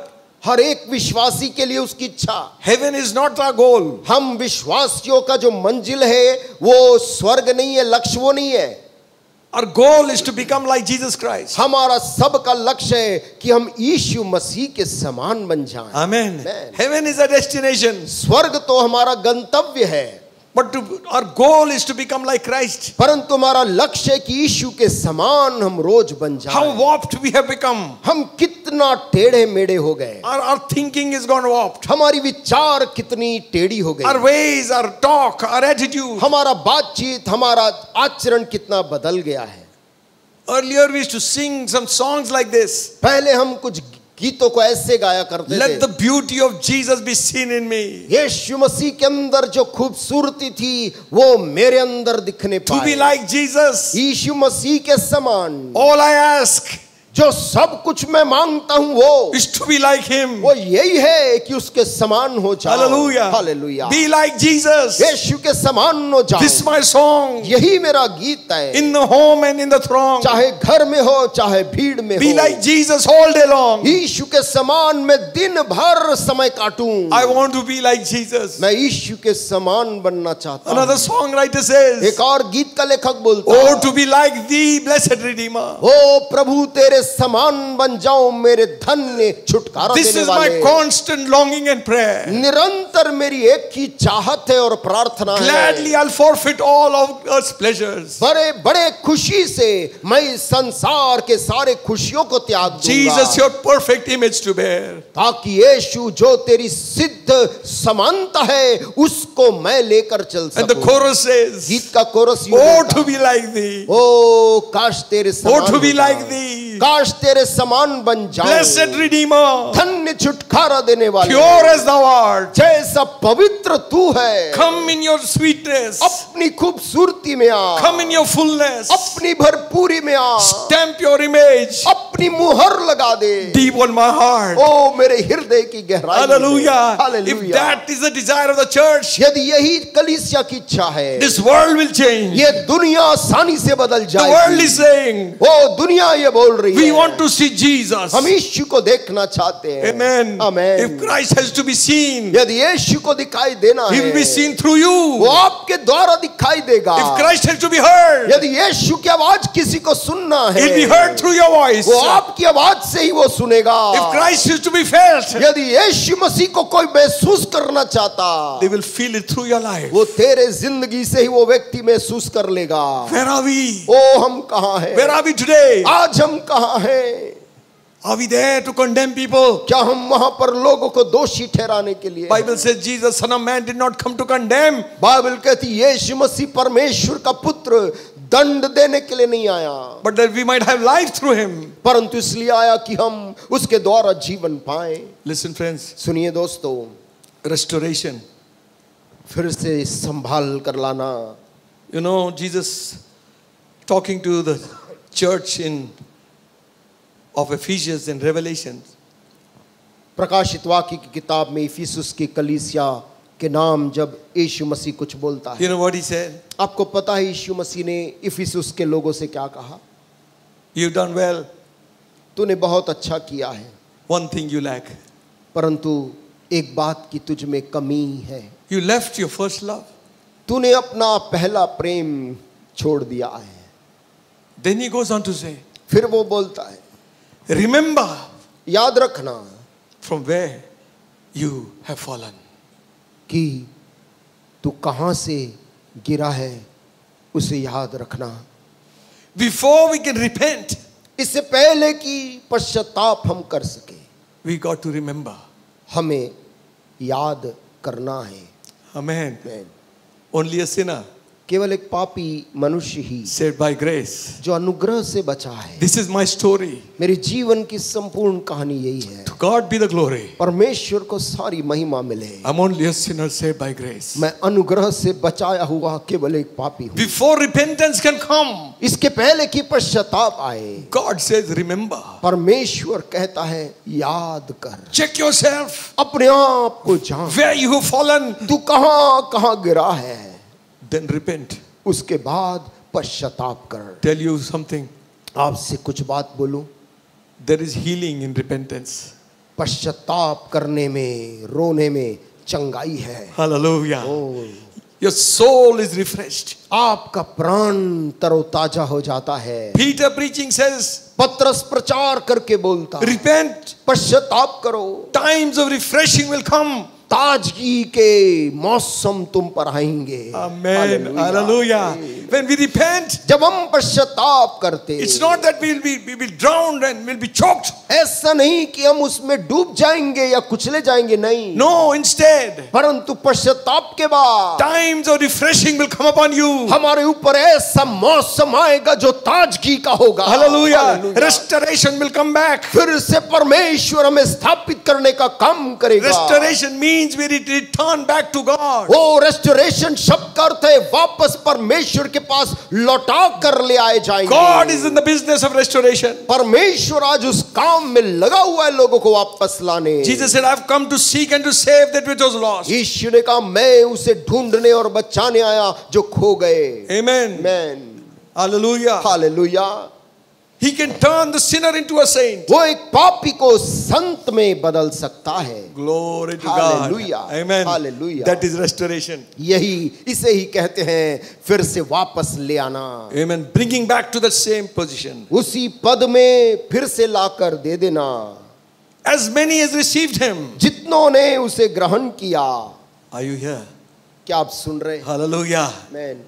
हर एक विश्वासी के लिए उसकी इच्छा। heaven is not our goal. हम विश्वासियों का जो मंजिल है वो स्वर्ग नहीं है, लक्ष्य वो नहीं है। Our goal is to become like Jesus Christ. हमारा सबका लक्ष्य है कि हम यीशु मसीह के समान बन जाएं। Amen. Amen. Heaven is a destination. स्वर्ग तो हमारा गंतव्य है, But our goal is to become like Christ. परंतु हमारा लक्ष्य है कि यीशु के समान हम रोज बन How जाएं। warped we have become. हम कितना टेढ़े मेढ़े हो गए, Our thinking is gone warped. हमारी विचार कितनी टेढ़ी हो Our गई, ways, our talk, our attitude. हमारा बातचीत, हमारा आचरण कितना बदल गया है। Earlier we used to sing some songs like this. पहले हम कुछ गीतों को ऐसे गाया करते Let थे, the beauty of Jesus be seen in me. यीशु मसीह के अंदर जो खूबसूरती थी वो मेरे अंदर दिखने To be पाए। like Jesus. यीशु मसीह के समान All I ask जो सब कुछ मैं मांगता हूँ वो is to be like him. वो यही है कि उसके समान हो जाओ। Hallelujah. Hallelujah. Be like Jesus. यीशु के समान हो जाओ। This is my song. यही मेरा गीत है, In the home and in the throng. चाहे घर में हो चाहे भीड़ में Be हो। like Jesus all day long. यीशु के समान मैं दिन भर समय काटूं। I want to be like Jesus. मैं यीशु के समान बनना चाहता Another हूँ। songwriter says, एक और गीत का लेखक बोलता oh, है, to be like thee, blessed Redeemer. ओ प्रभु तेरे समान बन जाऊं मेरे धन्य छुटकारा This देने is my वाले। constant longing and prayer. निरंतर मेरी एक ही चाहत है और प्रार्थना Gladly है। I'll forfeit all of earth's pleasures. बड़े बड़े खुशी से मैं इस संसार के सारे खुशियों को त्याग Jesus, दूंगा, your perfect image to bear. ताकि यीशु जो तेरी सिद्ध समानता है उसको मैं लेकर चल And the सकूं। chorus says, गीत का कोरस यूं oh, कहता to है, be like thee. ओ काश तेरे Oh, समान to be हो like जाऊं। thee. काश तेरे समान बन Blessed जाऊं। Redeemer. धन्य छुटकारा देने वाले, Pure as thou art. जैसा पवित्र तू है, Come in your sweetness. अपनी खूबसूरती में आ, Come in your fullness. अपनी भरपूरी में आ, Stamp your image अपनी मुहर लगा दे deep on my heart. ओ मेरे हृदय की गहराई में। Hallelujah. If hallelujah. that is the desire of the church, यदि यही कलीसिया की इच्छा है, this world will change. ये दुनिया आसानी से बदल The world जाएगी। is saying, ओ दुनिया ये बोल रही We है। want to see Jesus. हम यीशु को देखना चाहते हैं। Amen. Amen. If Christ has to be seen, यदि यीशु को दिखाई देना He will be है, seen through you. वो आपके द्वारा दिखाई देगा। If Christ has to be heard, यदि यीशु की आवाज किसी को सुनना है, He'll be heard through your voice. वो आपकी आवाज से ही वो सुनेगा। If Christ is to be felt, यदि यीशु मसीह को कोई महसूस करना चाहता, they will feel it through your life. वो तेरे जिंदगी से ही वो व्यक्ति महसूस कर लेगा। Where are we? ओ हम कहाँ हैं? Where are we today? आज हम कहाँ हैं? Are we there to condemn people? क्या हम वहां पर लोगों को दोषी ठहराने के लिए? Bible says Jesus, Son of Man, did not come to condemn. Bible कहती यीशु मसीह परमेश्वर का पुत्र दंड देने के लिए नहीं आया, But that we might have life through Him. परंतु इसलिए आया कि हम उसके द्वारा जीवन पाएं। Listen, friends. सुनिए दोस्तों, Restoration. फिर से संभाल कर लाना। You know, Jesus talking to the church of Ephesians in Revelation. प्रकाशित वाक्य की किताब में इफिसुस की कलीसिया के नाम जब यीशु मसीह कुछ बोलता है, You know what He said? आपको पता है यीशु मसीह ने इफिसुस के लोगों से क्या कहा? You've done well. तूने बहुत अच्छा किया है, One thing you lack. परंतु एक बात की तुझ में कमी है। You left your first love. तूने अपना पहला प्रेम छोड़ दिया है। Then He goes on to say, फिर वो बोलता है, remember याद रखना from where you have fallen. कि तू कहां से गिरा है, उसे याद रखना। Before we can repent, इससे पहले कि पश्चाताप हम कर सके, we got to remember. हमें याद करना है। Amen. Only a sinner केवल एक पापी मनुष्य ही saved by grace. जो अनुग्रह से बचा है। This is my story. मेरे जीवन की संपूर्ण कहानी यही है। To God be the glory. परमेश्वर को सारी महिमा मिले। I'm only a sinner saved by grace. मैं अनुग्रह से बचाया हुआ केवल एक पापी हूँ। Before repentance can come, इसके पहले कि पश्चाताप आए, God says, remember. परमेश्वर कहता है याद कर। Check yourself. अपने आप को जान, Where you have fallen, तू कहाँ कहाँ गिरा है, then repent. उसके बाद पश्चाताप कर। Tell you something. आपसे कुछ बात बोलूं, There is healing in repentance. पश्चाताप करने में, रोने में चंगाई है। Hallelujah. O, Your soul is refreshed. आपका प्राण तरोताजा हो जाता है। Peter preaching says, पत्रस प्रचार करके बोलता, repent. पश्चाताप करो, Times of refreshing will come. ताजगी के मौसम तुम पर आएंगे। Amen. Hallelujah. When we repent, जब हम पश्चाताप करते, it's not that we will drown and we'll be choked. ऐसा नहीं कि हम उसमें डूब जाएंगे या कुचले जाएंगे, नहीं। No, instead, परंतु पश्चाताप के बाद times of refreshing will come upon you. हमारे ऊपर ऐसा मौसम आएगा जो ताजगी का होगा। Hallelujah. Hallelujah. Restoration will come back. फिर से परमेश्वर हमें स्थापित करने का काम करेगा। Restoration means we return back to God. वो रेस्टोरेशन शब्द का अर्थ है वापस परमेश्वर के पास लौटा कर ले आए जाएंगे। God is in the business of restoration. परमेश्वर आज उस काम में लगा हुआ है लोगों को वापस लाने। Jesus said, I've come to seek and to save that which was lost. यीशु ने कहा मैं उसे ढूंढने और बचाने आया जो खो गए। Amen. Amen. Hallelujah. Hallelujah. He can turn the sinner into a saint. वो एक पापी को संत में बदल सकता है। Glory to God. Hallelujah. Amen. Hallelujah. That is restoration. यही इसे ही कहते हैं फिर से वापस ले आना। Amen. Bringing back to the same position. उसी पद में फिर से लाकर दे देना। As many as received him. जितनों ने उसे ग्रहण किया। Are you here? क्या आप सुन रहे हैं? Hallelujah. Amen.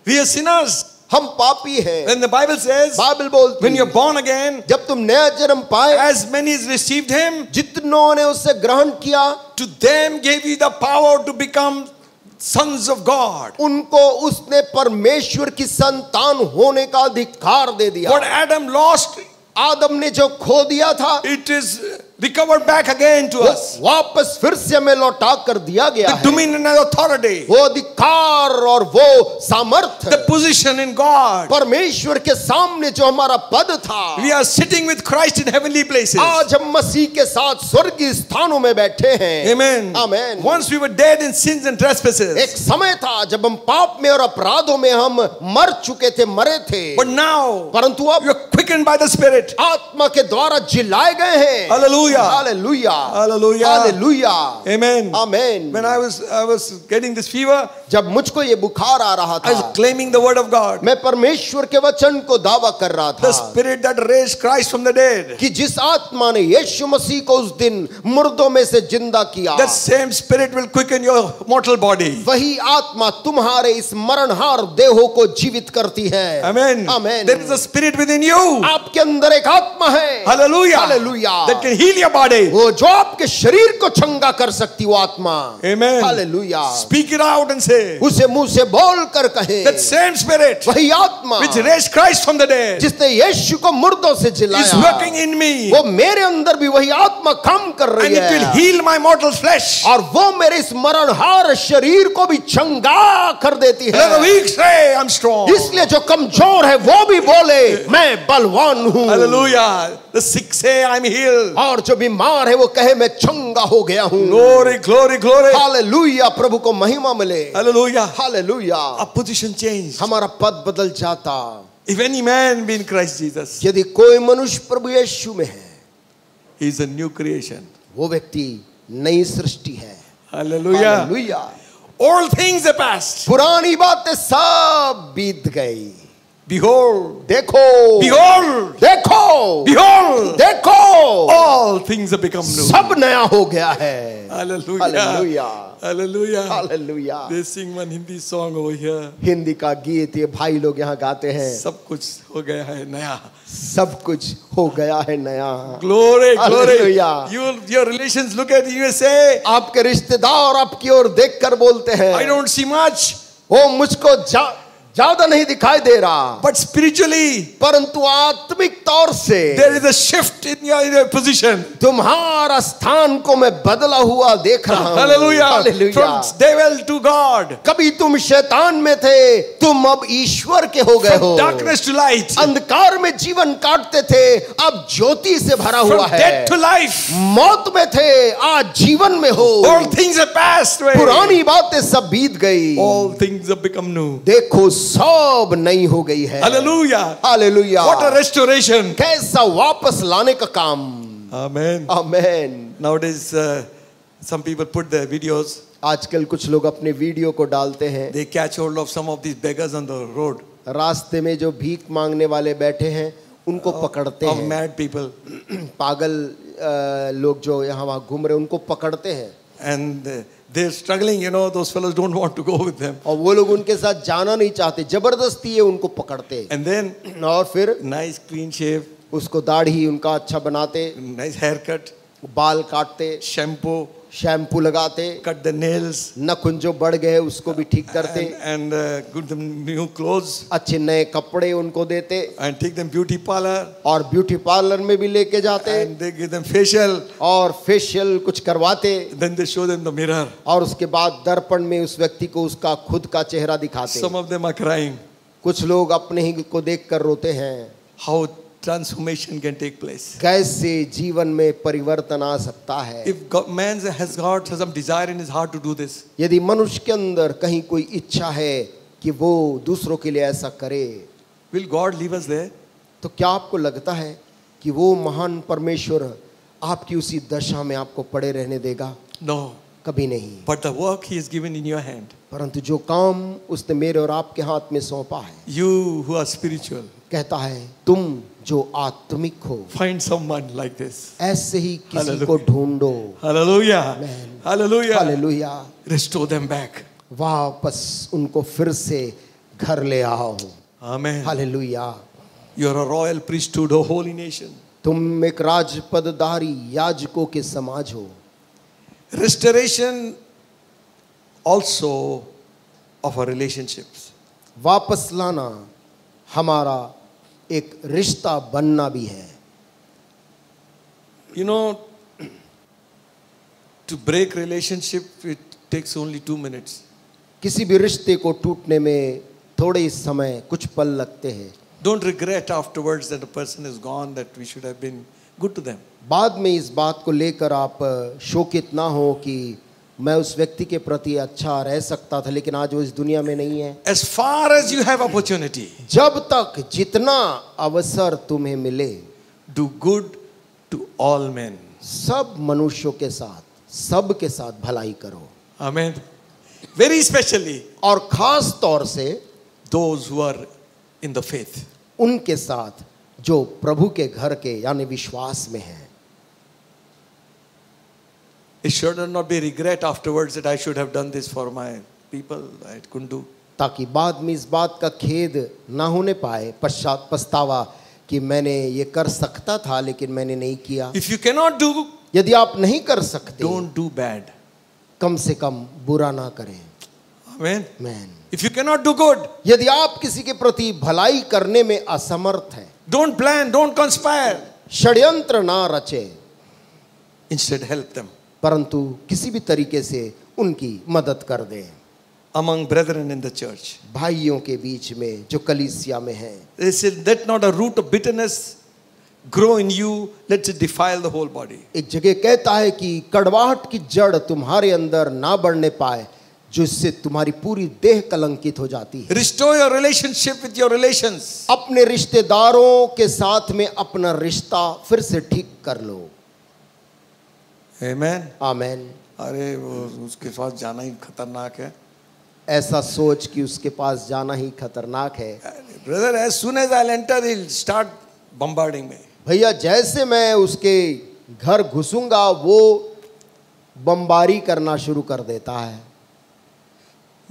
We are sinners. हम पापी हैं। When the Bible says, Bible बोलती when you're born again, जब तुम नया जन्म पाए, as many as received him, जितनों ने उसे ग्रहण किया, to them gave you the power to become sons of God. उनको उसने परमेश्वर की संतान होने का अधिकार दे दिया। What Adam lost, आदम ने जो खो दिया था, it is recovered back again to वो us. वापस फिर से हमें लौटा कर दिया गया The है। dominion and authority, वो अधिकार और वो सामर्थ्य, the position in God. परमेश्वर के सामने जो हमारा पद था, We are sitting with Christ in heavenly places. आज हम मसीह के साथ स्वर्गीय स्थानों में बैठे हैं. Amen. Amen. Once we were dead in sins and trespasses. एक समय था जब हम पाप में और अपराधों में हम मर चुके थे, मरे थे. But now, परंतु अब you are quickened by the Spirit. आत्मा के द्वारा जिलाए गए हैं. Hallelujah. Hallelujah. Hallelujah. Hallelujah. Amen. Amen. When I was getting this fever, जब मुझको ये बुखार आ रहा I was था, claiming the word of God. मैं परमेश्वर के वचन को दावा कर रहा The था Spirit that raised Christ from the dead. कि जिस आत्मा ने यीशु मसीह को उस दिन मुर्दों में से जिंदा किया, That same Spirit will quicken your mortal body. वही आत्मा तुम्हारे इस मरणहार देहों को जीवित करती है. Amen. Amen. There is a Spirit within you. आपके अंदर एक आत्मा है. Hallelujah. Hallelujah. That can heal your body. वो जो आपके शरीर को चंगा कर सकती वो आत्मा. Amen. Hallelujah. Speak it out and say, उसे मुंह से बोल कर कहे, that same Spirit वही आत्मा which raised Christ from the dead जिसने यीशु को मुर्दों से is जिलाया, working in me. वो मेरे अंदर भी वही आत्मा काम कर And रही it will है, heal my mortal flesh. और वो मेरे इस मरणहार शरीर को भी चंगा कर देती Let the है. weak say, I'm strong. इसलिए जो कमजोर है वो भी बोले मैं बलवान हूँ. Hallelujah. The sick say, I'm healed. और जो बीमार है वो कहे मैं चंगा हो गया हूँ. Glory, glory, glory. हालेलुया. प्रभु को महिमा मिले. Hallelujah. Hallelujah. Our position changed. हमारा पद बदल जाता. If any man be in Christ Jesus, यदि कोई मनुष्य प्रभु यीशु में है, he is a new creation. वो व्यक्ति नई सृष्टि है. Hallelujah. Hallelujah. All things are past. पुरानी बातें सब बीत गई. Behold, देखो, behold, देखो, behold, देखो, all things have become new. सब नया हो गया है. Hallelujah. Hallelujah. Hallelujah. Hallelujah. They sing one Hindi song over here. Hindi का गीत ये भाई लोग यहाँ गाते हैं. सब कुछ हो गया है नया. सब कुछ हो गया है नया. Glory, glory. Hallelujah. Your relations look at you and say, आपके रिश्तेदार आपकी ओर देखकर बोलते हैं, I don't see much, वो मुझको ज्यादा नहीं दिखाई दे रहा, but spiritually परंतु आत्मिक तौर से there is a shift in your position. तुम्हारा स्थान को मैं बदला हुआ देख रहा हूँ. Hallelujah. Hallelujah. From devil to God. कभी तुम शैतान में थे, तुम अब ईश्वर के हो गए हो. From darkness to light. अंधकार में जीवन काटते थे, अब ज्योति से भरा हुआ From है. death to life. मौत में थे, आज जीवन में हो. All things are passed away. पुरानी बातें सब बीत गई. All things have become new. देखो सब नई हो गई है. Hallelujah. Hallelujah. What a restoration. कैसा वापस लाने का काम. Amen. Amen. Nowadays, some people put their videos. आजकल कुछ लोग अपने वीडियो को डालते हैं. They catch hold of some of these beggars on the road. रास्ते में जो भीख मांगने वाले बैठे हैं उनको पकड़ते Of हैं. mad people. पागल लोग जो यहाँ वहाँ घूम रहे उनको पकड़ते हैं. And they're struggling, you know, those fellows don't want to go with them. और वो लोग उनके साथ जाना नहीं चाहते, जबरदस्ती ये उनको पकड़ते. And then, और फिर nice clean shave, उसको दाढ़ी उनका अच्छा बनाते, nice haircut, बाल काटते, shampoo, शैम्पू लगाते, cut the nails, नखून जो बढ़ गए उसको भी ठीक करते, and give them new clothes, अच्छे नए कपड़े उनको देते, and take them beauty parlor, और ब्यूटी पार्लर में भी लेके जाते, and they give them facial, और फेशियल कुछ करवाते, then they show them the mirror. और उसके बाद दर्पण में उस व्यक्ति को उसका खुद का चेहरा दिखाते. Some of them are crying. कुछ लोग अपने ही को देखकर रोते हैं. How transformation can take place. कैसे जीवन में परिवर्तन आ सकता है. If God, man has got some desire in his heart to do this, यदि मनुष्य के अंदर कहीं कोई इच्छा है कि वो दूसरों के लिए ऐसा करे, will God leave us there? तो क्या आपको लगता है कि वो महान परमेश्वर आपकी उसी दशा में आपको पड़े रहने देगा? No. कभी नहीं. But the work he has given in your hand, परंतु जो काम उसने मेरे और आपके हाथ में सौंपा है, you who are spiritual, कहता है तुम जो आत्मिक हो, find someone like this. ऐसे ही किसी Hallelujah. को ढूंढो. Hallelujah. Amen. Hallelujah. Hallelujah. Restore them back. वापस उनको फिर से घर ले आओ. Amen. Hallelujah. You are a royal priesthood, a holy nation. तुम एक राजपदधारी याजकों के समाज हो. Restoration also of our relationships. वापस लाना हमारा एक रिश्ता बनना भी है. You know, to break relationship, it takes only 2 minutes. किसी भी रिश्ते को टूटने में थोड़े इस समय कुछ पल लगते हैं। Don't regret afterwards that a person is gone, that we should have been good to them. बाद में इस बात को लेकर आप शोकित ना हो कि मैं उस व्यक्ति के प्रति अच्छा रह सकता था लेकिन आज वो इस दुनिया में नहीं है। As far as you have opportunity, जब तक जितना अवसर तुम्हें मिले, do good to all men. सब मनुष्यों के साथ, सब के साथ भलाई करो। Amen. Very especially और खास तौर से those who are in the faith. उनके साथ जो प्रभु के घर के यानी विश्वास में हैं। It should not be regret afterwards that I should have done this for my people. I couldn't do. ताकि बाद में इस बात का खेद ना होने पाए, पछतावा कि मैंने ये कर सकता था लेकिन मैंने नहीं किया। If you cannot do, यदि आप नहीं कर सकते, don't do bad. कम से कम बुरा ना करें। Amen. Man, If you cannot do good, यदि आप किसी के प्रति भलाई करने में असमर्थ हैं, don't plan, don't conspire. षड्यंत्र ना रचे, Instead, help them. परंतु किसी भी तरीके से उनकी मदद कर दें। Among brethren in the church, भाइयों के बीच में जो कलीसिया में हैं, they said, let not a root of bitterness grow in you, let it defile the whole body. एक जगह कहता है कि कड़वाहट की जड़ तुम्हारे अंदर ना बढ़ने पाए, जो इससे तुम्हारी पूरी देह कलंकित हो जाती है। Restore your relationship with your relations. अपने रिश्तेदारों के साथ में अपना रिश्ता फिर से ठीक कर लो। Amen. आमेन। अरे वो उसके पास जाना ही खतरनाक है। ऐसा सोच कि उसके पास जाना ही खतरनाक है। Brother, as soon as I'll enter, he'll start bombarding me. भैया जैसे मैं उसके घर घुसूंगा वो बमबारी करना शुरू कर देता है।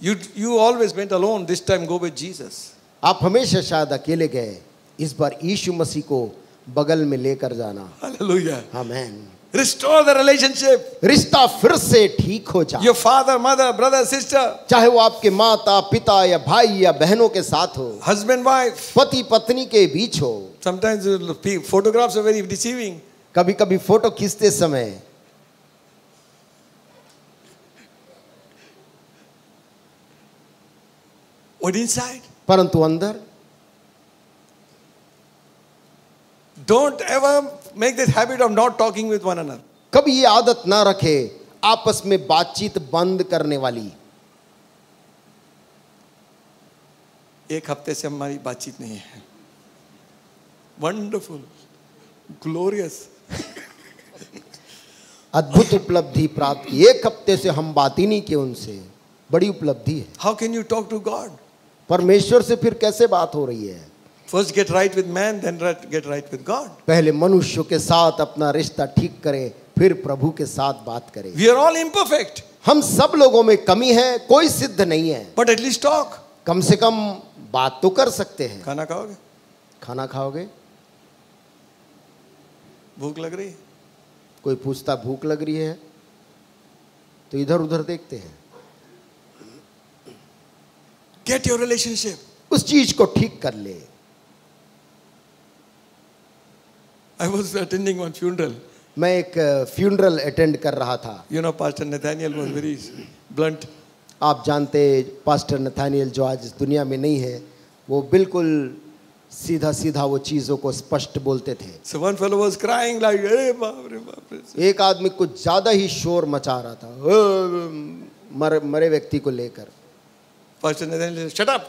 You always went alone. This time go with Jesus. आप हमेशा शायद अकेले गए, इस बार यीशु मसीह को बगल में लेकर जाना। Hallelujah. Amen. Restore the relationship. रिश्ता फिर से ठीक हो जाए। Your father, mother, brother, sister, चाहे वो आपके माता पिता या भाई या बहनों के साथ हो, husband, wife. पति पत्नी के बीच हो। Sometimes photographs are very deceiving. कभी कभी फोटो खींचते समय What inside? परंतु अंदर Don't ever make this habit of not talking with one another. कभी ये आदत ना रखे आपस में बातचीत बंद करने वाली। एक हफ्ते से हमारी बातचीत नहीं है। Wonderful, glorious. अद्भुत उपलब्धि प्राप्त की। एक हफ्ते से हम बात ही नहीं की उनसे, बड़ी उपलब्धि है। How can you talk to God? परमेश्वर से फिर कैसे बात हो रही है? First get right with man, then get right with God. पहले मनुष्यों के साथ अपना रिश्ता ठीक करें, फिर प्रभु के साथ बात करें। We are all imperfect, हम सब लोगों में कमी है, कोई सिद्ध नहीं है, but at least talk. कम से कम बात तो कर सकते हैं। खाना खाओगे? खाना खाओगे? भूख लग रही है? कोई पूछता भूख लग रही है तो इधर उधर देखते हैं। Get your relationship. उस चीज को ठीक कर ले। I was attending one funeral. मैं एक फ्यूनरल अटेंड कर रहा था। You know, Pastor Nathaniel was very blunt. आप जानते पास्टर नथानियल जो आज इस दुनिया में नहीं है, वो बिल्कुल सीधा सीधा वो चीज़ों को स्पष्ट बोलते थे। So one fellow was crying like, "अरे बाप रे बाप रे." एक आदमी कुछ ज़्यादा ही शोर मचा रहा था मरे व्यक्ति को लेकर। Pastor Nathaniel said, "Shut up."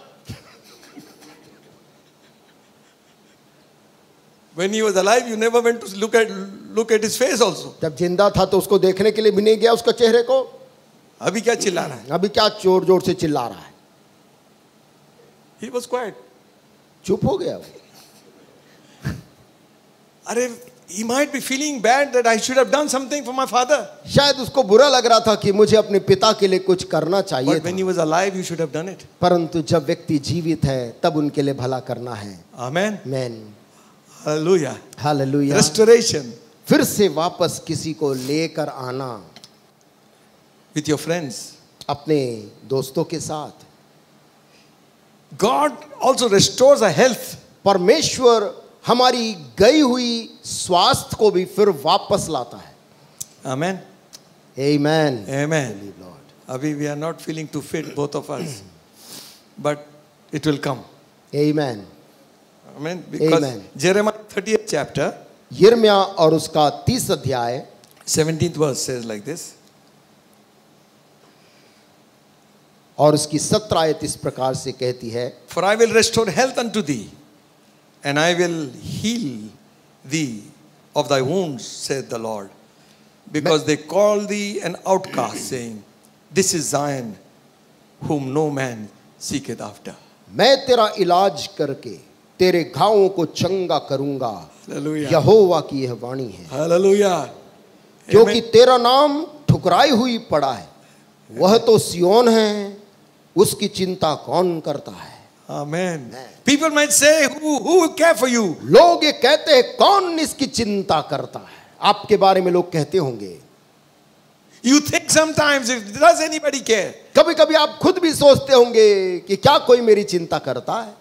When he was alive, you never went to look at his face also. जब जिंदा था तो उसको देखने के लिए भी नहीं गया उसका चेहरे को। अभी क्या चिल्ला रहा है? अभी क्या जोर जोर से चिल्ला रहा है? He was quiet. चुप हो गया वो। अरे, he might be feeling bad that I should have done something for my father. शायद उसको बुरा लग रहा था कि मुझे अपने पिता के लिए कुछ करना चाहिए But when था। he was alive, you should have done it. परंतु जब व्यक्ति जीवित है तब उनके लिए भला करना है। Amen. Man, Hallelujah. Hallelujah. Restoration फिर से वापस किसी को लेकर आना with your friends. अपने दोस्तों के साथ। God also restores our health. परमेश्वर हमारी गई हुई स्वास्थ्य को भी फिर वापस लाता है। Amen. Amen. Amen. Believe, Lord. Abhi we are not feeling too fit, both of us. But it will come. Amen. Amen. Because Amen. Jeremiah 30th chapter, यिर्मयाह और उसका 30 अध्याय 17th verse says like this. और उसकी 17 आयत इस प्रकार से कहती है, For I will restore health unto thee, and I will heal thee of thy wounds, saith the Lord. Because they call thee an outcast, saying, This is Zion, whom no man seeketh after. मैं तेरा इलाज करके तेरे घावों को चंगा करूंगा, Hallelujah. यहोवा की यह वाणी है। Hallelujah. क्योंकि तेरा नाम ठुकराई हुई पड़ा है, वह तो सियोन है, उसकी चिंता कौन करता है? Amen. People might say, who will care for you? लोग ये कहते हैं, कौन इसकी चिंता करता है? आपके बारे में लोग कहते होंगे। You think sometimes, does anybody care? कभी कभी आप खुद भी सोचते होंगे कि क्या कोई मेरी चिंता करता है?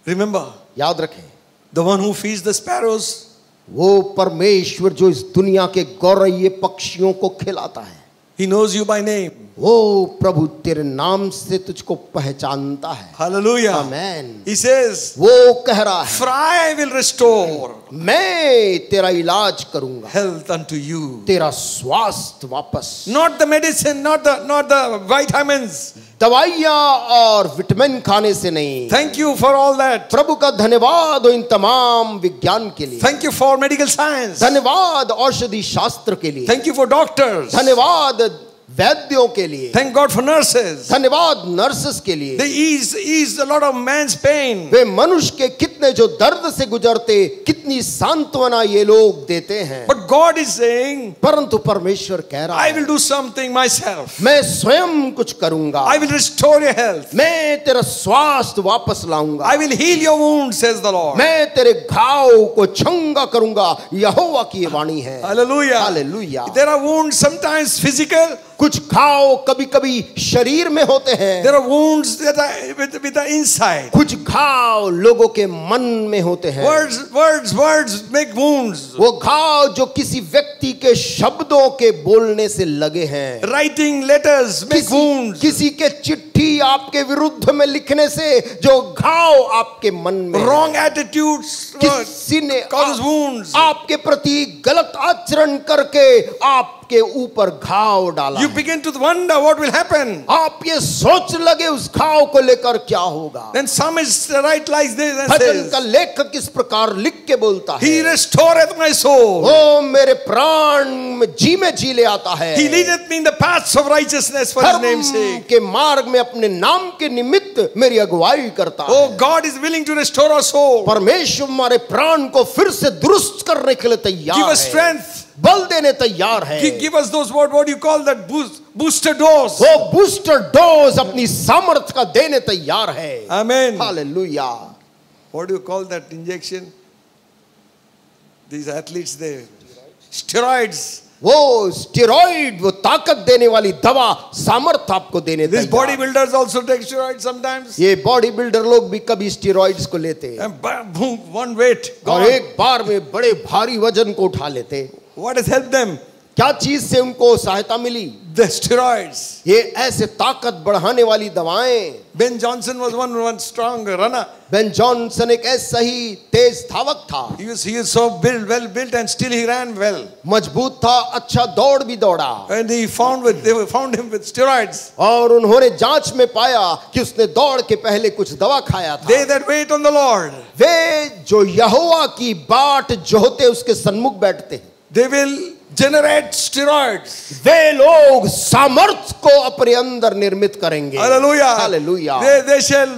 Remember, याद रखें, the one who feeds the sparrows, वो परमेश्वर जो इस दुनिया के गौरैये पक्षियों को खिलाता है, he knows you by name. वो प्रभु तेरे नाम से तुझको पहचानता है। Hallelujah. आमेन। He says, वो कह रहा है, For I will restore मैं तेरा इलाज करूंगा, health unto you. तेरा स्वास्थ्य वापस। Not the medicine, not the vitamins. दवाइयां और विटामिन खाने से नहीं। Thank you for all that. प्रभु का धन्यवाद हो इन तमाम विज्ञान के लिए। Thank you for medical science. धन्यवाद औषधि शास्त्र के लिए। Thank you for doctors. धन्यवाद वैद्यों के लिए। Thank God for nurses. धन्यवाद नर्सेस के लिए। They ease a lot of man's pain. वे मनुष्य के कितने जो दर्द से गुजरते, कितनी सांत्वना ये लोग देते हैं। But God is saying, परंतु परमेश्वर कह रहा I है, will do something myself. मैं स्वयं कुछ करूंगा। I will restore your health. मैं तेरा स्वास्थ्य वापस लाऊंगा। I will heal your wounds, says the Lord. मैं तेरे घाव को चंगा करूंगा, यहोवा की ये वाणी है। Hallelujah. Hallelujah. There are wounds sometimes physical. कुछ घाव कभी कभी शरीर में होते हैं। There are wounds that are with the inside. कुछ घाव लोगों के मन में होते हैं। Words make wounds. वो घाव जो किसी व्यक्ति के शब्दों के बोलने से लगे हैं। Writing letters make wounds. किसी के चिट्ठी आपके विरुद्ध में लिखने से जो घाव आपके मन में। Wrong attitudes किसी ने causes wounds. आपके प्रति गलत आचरण करके आपके ऊपर घाव डाला। You begin to wonder what will happen. आप ये सोच लगे उस घाव को लेकर क्या होगा। Then psalmist write like this and भजन का says, लेखक इस प्रकार लिख के बोलता है, He restoreth my soul. ओ मेरे प्राण जी में जी ले आता है। He leadeth me in the paths of righteousness for His name's sake. के मार्ग में अपने नाम के निमित्त मेरी अगुवाई करता है। Oh, God is willing to restore our soul. परमेश्वर हमारे प्राण को फिर से दुरुस्त करने के लिए तैयार Give है। us strength. बल देने तैयार है। Give us those what do you call that booster dose. वो बूस्टर डोज अपनी सामर्थ्य का देने तैयार है। Amen. Hallelujah. What do you call that injection? These athletes, they steroids. वो स्टेरॉइड, वो ताकत देने वाली दवा सामर्थ्य आपको देने These तैयार। bodybuilders also take steroids sometimes. ये बॉडी बिल्डर लोग भी कभी स्टेरॉइड्स को लेते हैं And boom, one weight. और gone. एक बार में बड़े भारी वजन को उठा लेते। What has helped them? क्या चीज से उनको सहायता मिली? The steroids. ये ऐसे ताकत बढ़ाने वाली दवाएं। Ben Johnson was one strong runner. Ben Jonson एक ऐसा ही तेज धावक था। He was so well built and still he ran well. मजबूत था, अच्छा दौड़ भी दौड़ा। And they found him with steroids. और उन्होंने जांच में पाया कि उसने दौड़ के पहले कुछ दवा खाया था। They that wait on the Lord, वे जो यहोवा की बाट जोहते उसके सन्मुख बैठते हैं, they will generate steroids. वे लोग सामर्थ को अपने अंदर निर्मित करेंगे। Hallelujah. Hallelujah. They shall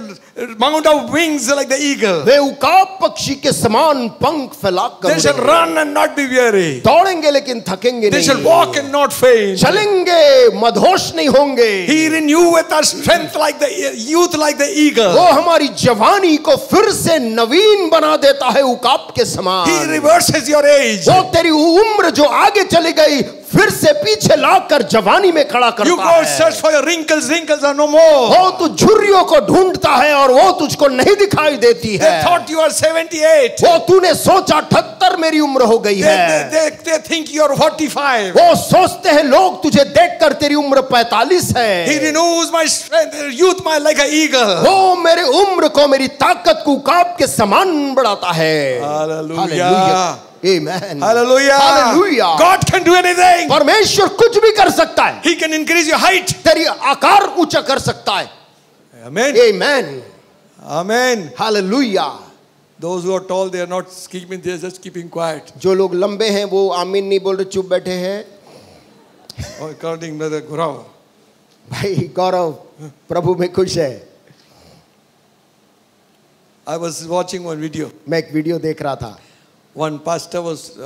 mount up wings like the eagle. वे उकाब पक्षी के समान पंख फैलाकर They shall run and not be weary. दौड़ेंगे लेकिन थकेंगे They shall नहीं, walk and not faint. चलेंगे मदहोश नहीं होंगे। He reneweth our strength like the youth, like the eagle. वो हमारी जवानी को फिर से नवीन बना देता है उकाब के समान। He reverses your age. वो तेरी उम्र जो आगे चली गई फिर से पीछे लाकर जवानी में खड़ा You करता go है। search for your wrinkles. Wrinkles are no more. वो तू झुर्रियों को ढूंढता है और वो तुझको नहीं दिखाई देती They है। thought you are 78. वो तूने सोचा 78 मेरी उम्र हो गई है। They think you are 45. वो सोचते हैं लोग तुझे देखकर तेरी उम्र 45 He है। renews my strength, youth, my like an eagle. वो मेरे उम्र को, मेरी ताकत को उकाब के समान बढ़ाता है। Hallelujah. Amen. Hallelujah. Hallelujah. God can do anything. परमेश्वर कुछ भी कर सकता है। He can increase your height. तेरी आकार ऊंचा कर सकता है। Amen. Amen. Amen. Hallelujah. Those who are tall, they are not keeping, they are just keeping quiet. जो लोग लंबे हैं वो आमीन नहीं बोल रहे, चुप बैठे हैं। According to the Guru. भाई गौरव प्रभु में खुश है। I was watching one video. मैं एक वीडियो देख रहा था। One pastor was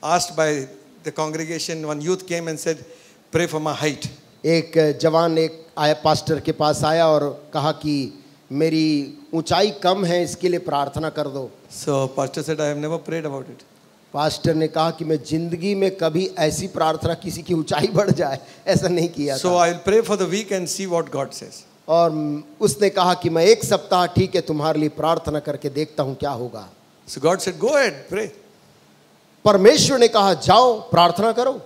asked by the congregation, one youth came and said, pray for my height. एक जवान एक आया, पास्टर के पास आया और कहा कि मेरी ऊंचाई कम है, इसके लिए प्रार्थना कर दो। So pastor said, I have never prayed about it. Pastor ने कहा कि मैं जिंदगी में कभी ऐसी प्रार्थना किसी की ऊंचाई बढ़ जाए ऐसा नहीं किया So था। I will pray for the week and see what God says. और उसने कहा कि मैं एक सप्ताह ठीक है तुम्हारे लिए प्रार्थना करके देखता हूं क्या होगा। So God said, go ahead, pray. परमेश्वर ने कहा जाओ प्रार्थना करो।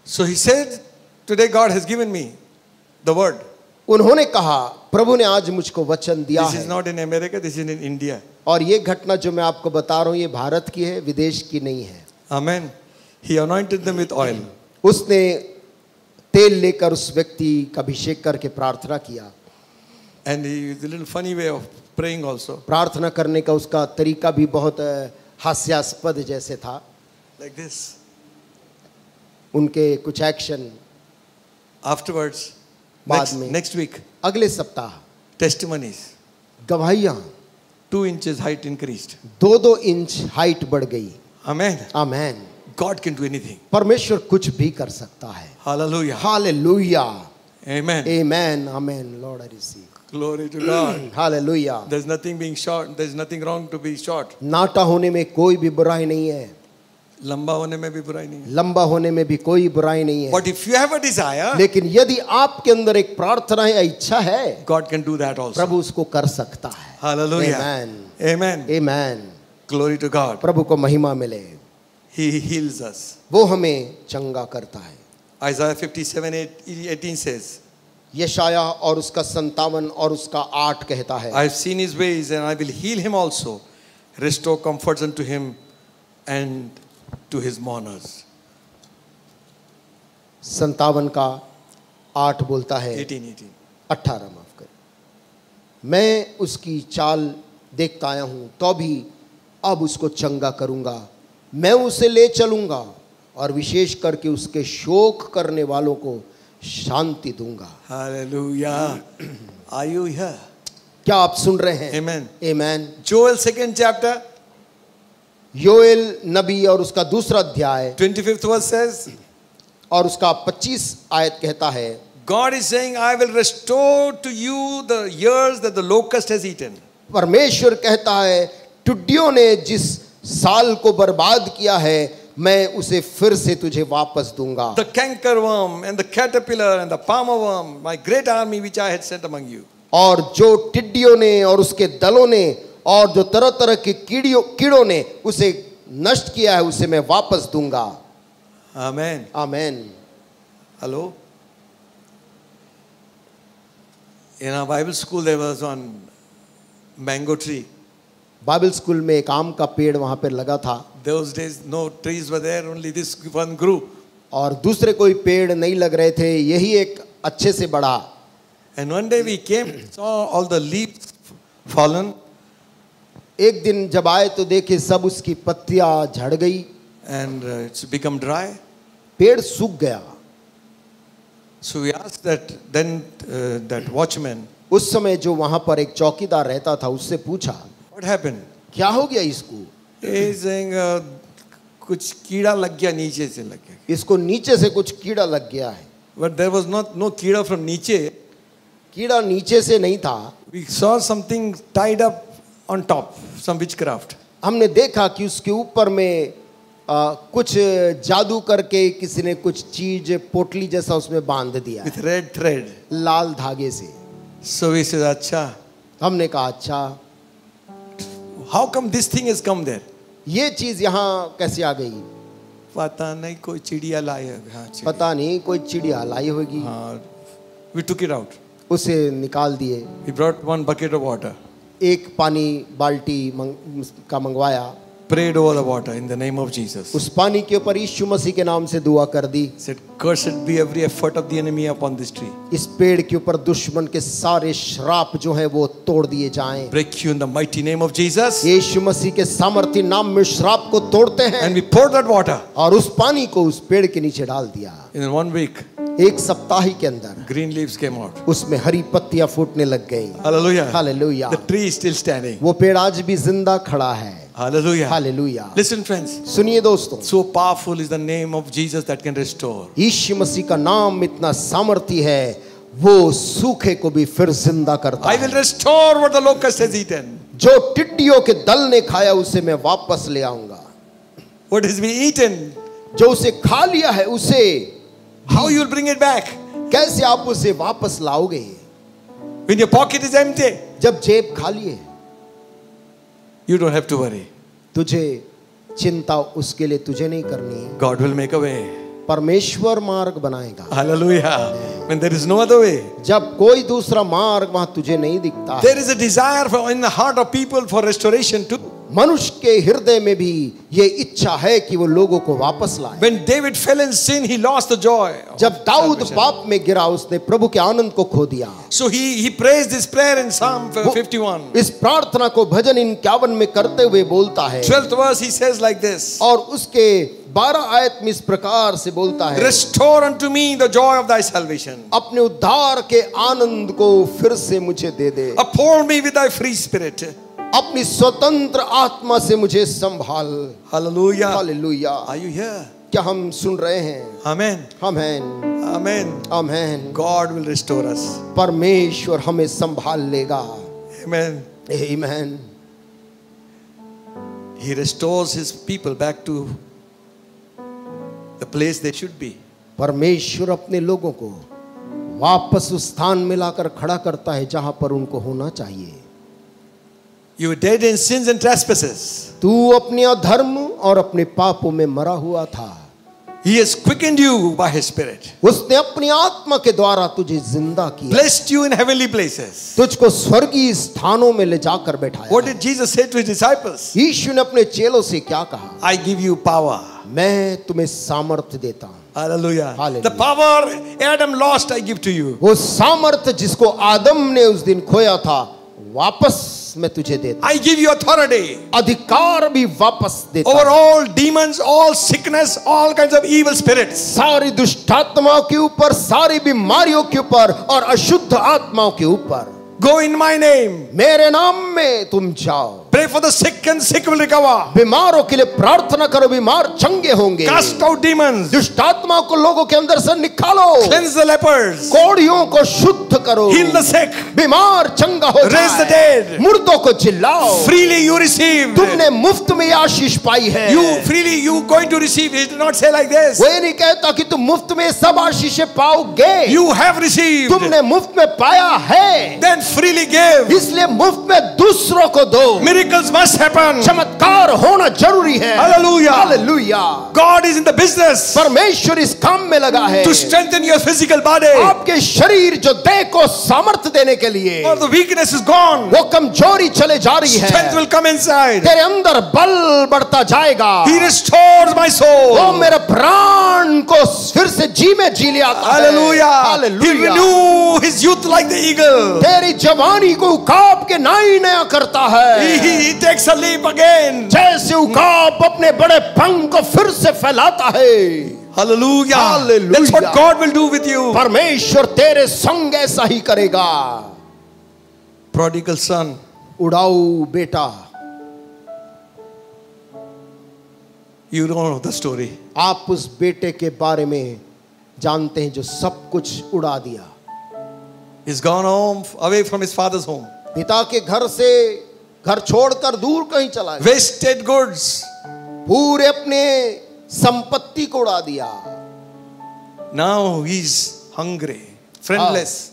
So he said, today God has given me the word. उन्होंने कहा प्रभु ने आज मुझको वचन दिया This is है। not in America, this is in India. और ये घटना जो मैं आपको बता रहा हूं ये भारत की है, विदेश की नहीं है। Amen. He anointed them with oil. उसने तेल लेकर उस व्यक्ति का अभिषेक करके प्रार्थना किया। And he is a little funny way of praying also. प्रार्थना करने का उसका तरीका भी बहुत हास्यास्पद जैसे था। Like this. उनके कुछ एक्शन Afterwards, बाद में next week, अगले सप्ताह testimonies. गवाहियां 2 inches height increased. 2-2 inch height बढ़ गई। Amen. Amen. God can do anything. परमेश्वर कुछ भी कर सकता है। Hallelujah. Hallelujah. Amen. Amen amen. Lord I receive. Glory to God. Hallelujah. There's nothing being short. There's nothing wrong to be short. नाटा होने में कोई भी बुराई नहीं है, लंबा होने में भी बुराई नहीं है. लंबा होने में भी कोई बुराई नहीं है। But if you have a desire, लेकिन यदि आपके अंदर एक प्रार्थना या इच्छा है, God can do that also. प्रभु उसको कर सकता है। Hallelujah. Amen. Amen. Amen. Glory to God. प्रभु को महिमा मिले। He heals us. वो हमें चंगा करता है। Isaiah 57:18 says, यशाया और उसका 57 और उसका 8 कहता है, I have seen his ways and I will heal him also, restore comforts unto him and to his mourners. 57 का 8 बोलता है, 18 माफ कर, मैं उसकी चाल देखता आया हूं तो भी अब उसको चंगा करूंगा, मैं उसे ले चलूंगा और विशेष करके उसके शोक करने वालों को शांति दूंगा। Hallelujah. Are you here? क्या आप सुन रहे हैं? Amen. आमेन। Joel 2nd chapter, योएल नबी और उसका दूसरा अध्याय 25th verse says, और उसका 25 आयत कहता है, God is saying, I will restore to you the years that the locust has eaten. परमेश्वर कहता है टिड्डियों ने जिस साल को बर्बाद किया है मैं उसे फिर से तुझे वापस दूंगा। The cankerworm and the caterpillar and the palmer worm, my great army which I had sent among you. और जो टिड्डियों ने और उसके दलों ने और जो तरह तरह के कीड़ों ने उसे नष्ट किया है उसे मैं वापस दूंगा। Amen. Amen. Hello? In our Bible school there was one mango tree. Bible school में एक आम का पेड़ वहां पर लगा था। Those days no trees were there, only this one grew. और दूसरे कोई पेड़ नहीं लग रहे थे, यही एक अच्छे से बढ़ा। And one day we came, saw all the leaves fallen. एक दिन जब आए तो देखे सब उसकी पत्तियां झड़ गई And it's become dry. पेड़ सूख गया। So we asked that watchman, उस समय जो वहां पर एक चौकीदार रहता था उससे पूछा what happened? क्या हो गया इसको? He is saying कुछ कीड़ा लग गया, नीचे से लग गया. इसको नीचे से कुछ कीड़ा लग गया है। But there was no कीड़ा from नीचे. कीड़ा नीचे से नहीं था। We saw something tied up on top, some witchcraft. हमने देखा कि उसके ऊपर में कुछ जादू करके किसी ने कुछ चीज पोटली जैसा उसमें बांध दिया with red thread. लाल धागे से। So he says, "Acha, हमने कहा अच्छा, how come this thing has come there?" ये चीज यहाँ कैसे आ गई? पता नहीं, कोई चिड़िया लाई है। हाँ, पता नहीं, कोई चिड़िया लाई होगी। हाँ, we took it out. उसे निकाल दिए। We brought one bucket of water. एक पानी बाल्टी का मंगवाया। Prayed over the water in the name of Jesus. उस पानी के ऊपर यीशु मसीह के नाम से दुआ कर दी। Said, "Cursed be every effort of the enemy upon this tree. इस पेड़ के ऊपर दुश्मन के सारे श्राप जो हैं वो तोड़ दिए जाएं। Break you in the mighty name of Jesus." यीशु मसीह के सामर्थ्य नाम में श्राप को तोड़ते हैं। And we poured that water. और उस पानी को उस पेड़ के नीचे डाल दिया। In 1 week, एक सप्ताह ही के अंदर green leaves came out. उसमें हरी पत्तियां फूटने लग गई। Hallelujah. Hallelujah. The tree is still standing. वो पेड़ आज भी जिंदा खड़ा है। Hallelujah. हालेलुया। Listen, friends. सुनिए दोस्तों, So powerful is the name of Jesus that can restore. यीशु मसीह का नाम इतना सामर्थी है, वो सूखे को भी फिर जिंदा करता I है। will restore what the locust has eaten. जो टिड्डियों के दल ने खाया उसे मैं वापस ले आऊंगा। What has been eaten, जो उसे खा लिया है उसे how you will bring it back? कैसे आप उसे वापस लाओगे? When your pocket is empty, जब जेब खाली है, you don't have to worry. तुझे चिंता उसके लिए तुझे नहीं करनी है। God will make a way. परमेश्वर मार्ग बनाएगा। Hallelujah. When there is no other way, जब कोई दूसरा मार्ग वहां तुझे नहीं दिखता है। there is a desire for, in the heart of people for restoration too. मनुष्य के हृदय में भी ये इच्छा है कि वो लोगों को वापस लाए। When David fell in sin, he lost the joy. जब दाऊद पाप में गिरा उसने प्रभु के आनंद को खो दिया। So he prays this prayer in Psalm 51. इस प्रार्थना को भजन 51 में करते हुए बोलता है। 12th verse he says like this. और उसके 12 आयत में इस प्रकार से बोलता है, Restore unto me the joy of thy salvation. अपने उद्धार के आनंद को फिर से मुझे दे दे। Uphold me with thy free spirit. अपनी स्वतंत्र आत्मा से मुझे संभाल। Hallelujah. Hallelujah. Are you here? क्या हम सुन रहे हैं? Amen. Amen Amen. Amen. God will restore us. परमेश्वर हमें संभाल लेगा। Amen. Amen. He restores his people back to the place they should be. परमेश्वर अपने लोगों को वापस उस स्थान में लाकर खड़ा करता है जहां पर उनको होना चाहिए। You were dead in sins and trespasses. तू अपने अधर्म और अपने पापों में मरा हुआ था। He has quickened you by his spirit. उसने अपनी आत्मा के द्वारा तुझे जिंदा किया। Blessed you in heavenly places. तुझको स्वर्गीय स्थानों में ले जाकर बैठाया। What did Jesus say to his disciples? यीशु ने अपने चेलों से क्या कहा? I give you power. मैं तुम्हें सामर्थ्य देता हूं। Hallelujah. Hallelujah. The power Adam lost, I give to you. वो सामर्थ्य जिसको आदम ने उस दिन खोया था वापस मैं तुझे देता। I give you authority अधिकार भी वापस देता। over all demons, all sickness, all kinds of evil spirits. सारी दुष्टात्माओं के ऊपर, सारी बीमारियों के ऊपर और अशुद्ध आत्माओं के ऊपर। Go in my name. मेरे नाम में तुम जाओ। Pray for the sick and sick will recover. बीमारों के लिए प्रार्थना करो, बीमार चंगे होंगे। Cast out demons. दुष्टात्माओं को लोगों के अंदर से निकालो। Cleanse the lepers. कोढ़ियों को शुद्ध करो। Heal the sick. बीमार चंगा हो जाए। Raise the dead. मुर्दों को जिलाओ। Freely you received. तुमने मुफ्त में आशीष पाई है। You going to receive. He did not say like this. वो ये नहीं कहता कि तुम मुफ्त में सब आशीषें पाओगे। You have received. तुमने मुफ्त में पाया है। Then freely give. इसलिए मुफ्त में दूसरों को दो। Miracles must happen. चमत्कार होना जरूरी है। Hallelujah. Hallelujah. God is in the business परमेश्वर इस काम में लगा है to strengthen your physical body. आपके शरीर जो देह को सामर्थ्य देने के लिए। Or the weakness is gone. वो कमजोरी चले जा रही है। Strength will come inside. तेरे अंदर बल बढ़ता जाएगा। He restores my soul. वो मेरे प्राण को फिर से जी में जी लिया। Hallelujah. He renew his youth like the eagle. तेरी जवानी को उकाब के नई नया करता है। He takes a leap again. जैसे उकाब अपने बड़े पंख को फिर से फैलाता है। Hallelujah. Hallelujah. That's what God will do with you. परमेश्वर तेरे संग ऐसा ही करेगा। Prodigal son. उड़ाऊ बेटा। You don't know the story. आप उस बेटे के बारे में जानते हैं जो सब कुछ उड़ा दिया। He's gone home, away from his father's home. पिता के घर से घर छोड़कर दूर कहीं चला गया। Wasted goods. पूरे अपने संपत्ति को उड़ा दिया। Now he's hungry, friendless,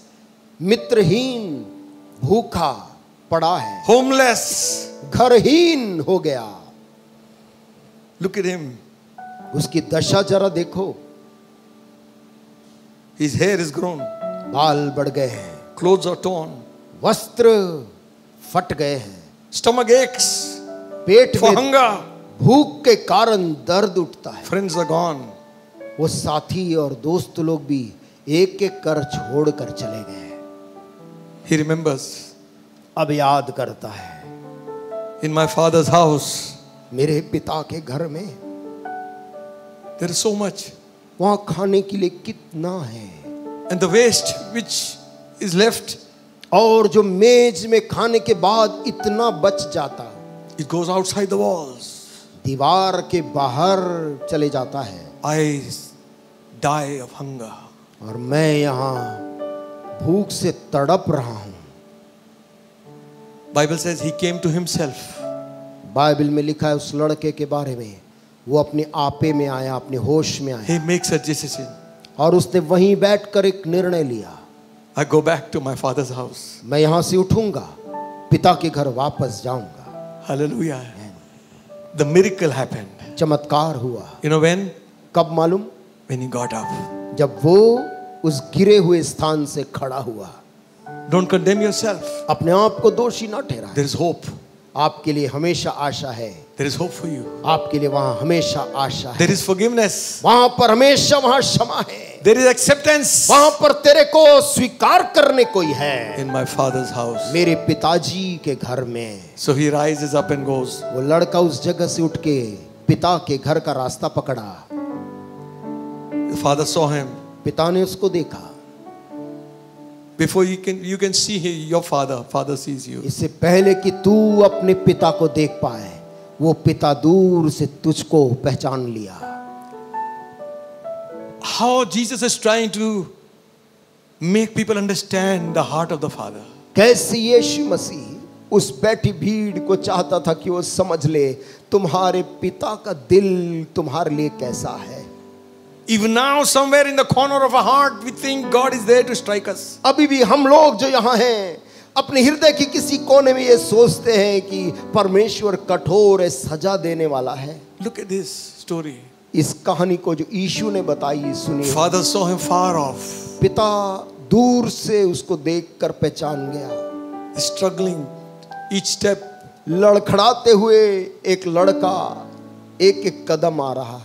मित्रहीन, भूखा पड़ा है, homeless. घरहीन हो गया। Look at him. उसकी दशा जरा देखो, His hair is grown, बाल बढ़ गए हैं, clothes are torn, वस्त्र फट गए हैं, stomach aches पेट for में hunger. भूख के कारण दर्द उठता है। Friends are gone. वो साथी और दोस्त लोग भी एक एक कर छोड़कर चले गए। He remembers, अब याद करता है, in my father's house, मेरे पिता के घर में there is so much. वहां खाने के लिए कितना है, And the waste which is left, और जो मेज में खाने के बाद इतना बच जाता, it goes outside the walls. दीवार के बाहर चले जाता है। I die of hunger. और मैं यहाँ भूख से तड़प रहा हूं। Bible says he came to himself. Bible में लिखा है उस लड़के के बारे में, वो अपने आपे में आया, अपने होश में आया, He makes a decision. और उसने वहीं बैठकर एक निर्णय लिया, I go back to my father's house. मैं यहां से उठूंगा, पिता के घर वापस जाऊंगा। Hallelujah. The miracle happened. चमत्कार हुआ। You know when? कब मालूम? When he got up. जब वो उस गिरे हुए स्थान से खड़ा हुआ। Don't condemn yourself. अपने आप को दोषी ना ठहराएं। There is hope. आपके लिए हमेशा आशा है। There is hope for you. आपके लिए वहां हमेशा आशा है। There is forgiveness. वहां पर हमेशा वहां क्षमा है। There is acceptance. वहां पर तेरे को स्वीकार करने कोई है। In my father's house. मेरे पिताजी के घर में। So he rises up and goes. वो लड़का उस जगह से उठ के पिता के घर का रास्ता पकड़ा। The father saw him. पिता ने उसको देखा। Before you can see your father. Father sees you. इससे पहले कि तू अपने पिता को देख पाए, वो पिता दूर से तुझको पहचान लिया। How Jesus is trying to make people understand the heart of the Father. कैसे यीशु मसीह उस बैठी भीड़ को चाहता था कि वो समझ ले तुम्हारे पिता का दिल तुम्हारे लिए कैसा है। Even now, somewhere in the corner of our heart, we think God is there to strike us. अभी भी हम लोग जो यहाँ हैं, अपने हृदय के किसी कोने में ये सोचते हैं कि परमेश्वर कठोर है, सजा देने वाला है। Look at this story. इस कहानी को जो यीशु ने बताई सुनिए। Father saw him far off. पिता दूर से उसको देखकर पहचान गया। Struggling each step. लड़खड़ाते हुए एक लड़का एक एक कदम आ रहा।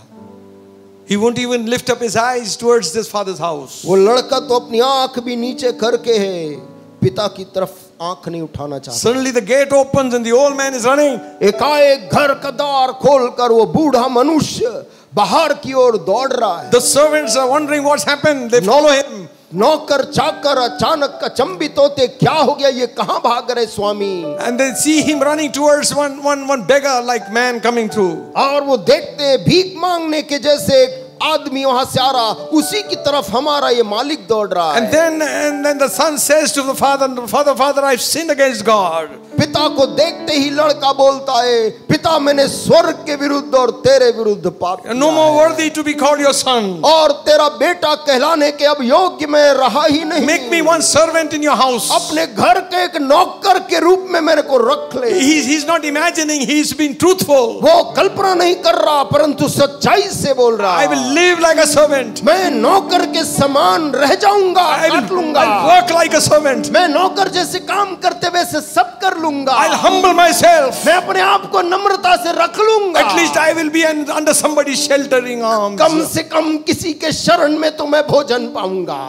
He won't even lift up his eyes towards his father's house. वो लड़का तो अपनी आंख भी नीचे करके है, पिता की तरफ आंख नहीं उठाना चाहता। Suddenly the gate opens and the old man is running. एकाएक घर का द्वार खोलकर वो बूढ़ा मनुष्य बाहर की ओर दौड़ रहा है। The servants are wondering what's happened. They follow him. नौकर चाकर अचानक अचंभित होते, क्या हो गया, ये कहां भाग रहे स्वामी। And they see him running towards one beggar like man coming through. और वो देखते भीख मांगने के जैसे आदमी वहां से आ रहा, उसी की तरफ हमारा ये मालिक दौड़ रहा है। And then the son says to the father, Father, I've sinned against God. पिता को देखते ही लड़का बोलता है, पिता मैंने स्वर्ग के विरुद्ध और तेरे विरुद्ध पाप किया है। No more worthy to be called your son. और तेरा बेटा कहलाने के अब योग्य मैं रहा ही नहीं। Make me one servant in your house. अपने घर के एक नौकर के रूप में मेरे को रख ले। He's not imagining, he's been truthful. वो कल्पना नहीं कर रहा, परंतु सच्चाई से बोल रहा। I will live like a servant. मैं नौकर के समान रह जाऊंगा, काट लूंगा। I'll work like a servant. मैं नौकर जैसे काम करते वैसे सब कर लूंगा। I'll humble myself. मैं अपने आप को नम्रता से रख लूंगा। At least I will be under somebody's sheltering arms. कम से कम किसी के शरण में तो मैं भोजन पाऊंगा।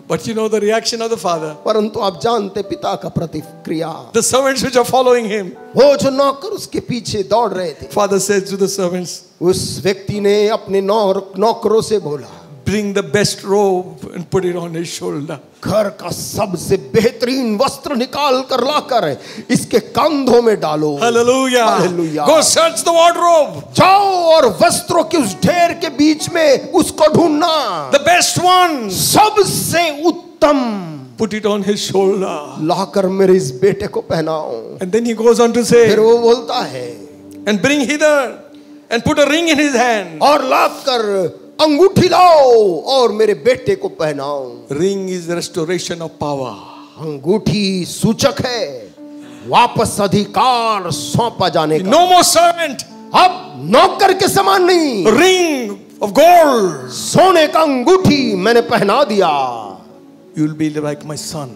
But you know the reaction of the father. परंतु आप जानते पिता का प्रतिक्रिया। The servants which are following him. वो जो नौकर उसके पीछे दौड़ रहे थे। Father says to the servants, उस व्यक्ति ने अपने नौकरों से बोला, bring the best robe and put it on his shoulder. घर का सबसे बेहतरीन वस्त्र निकाल कर लाकर इसके कंधों में डालो। Hallelujah. Hallelujah. Go search the wardrobe. जाओ और वस्त्रों के उस ढेर के बीच में उसको ढूंढना। The best one. सबसे उत्तम Put it on his shoulder. लाकर मेरे इस बेटे को पहनाओ। And then he goes on to say, फिर वो बोलता है, and bring hither and put a ring in his hand. और लाकर अंगूठी लाओ और मेरे बेटे को पहनाओ। Ring is the restoration of power. अंगूठी सूचक है वापस अधिकार सौंपा जाने का। No more servant. अब नौकर के समान नहीं, Ring of gold. सोने का अंगूठी मैंने पहना दिया। You will be like my son.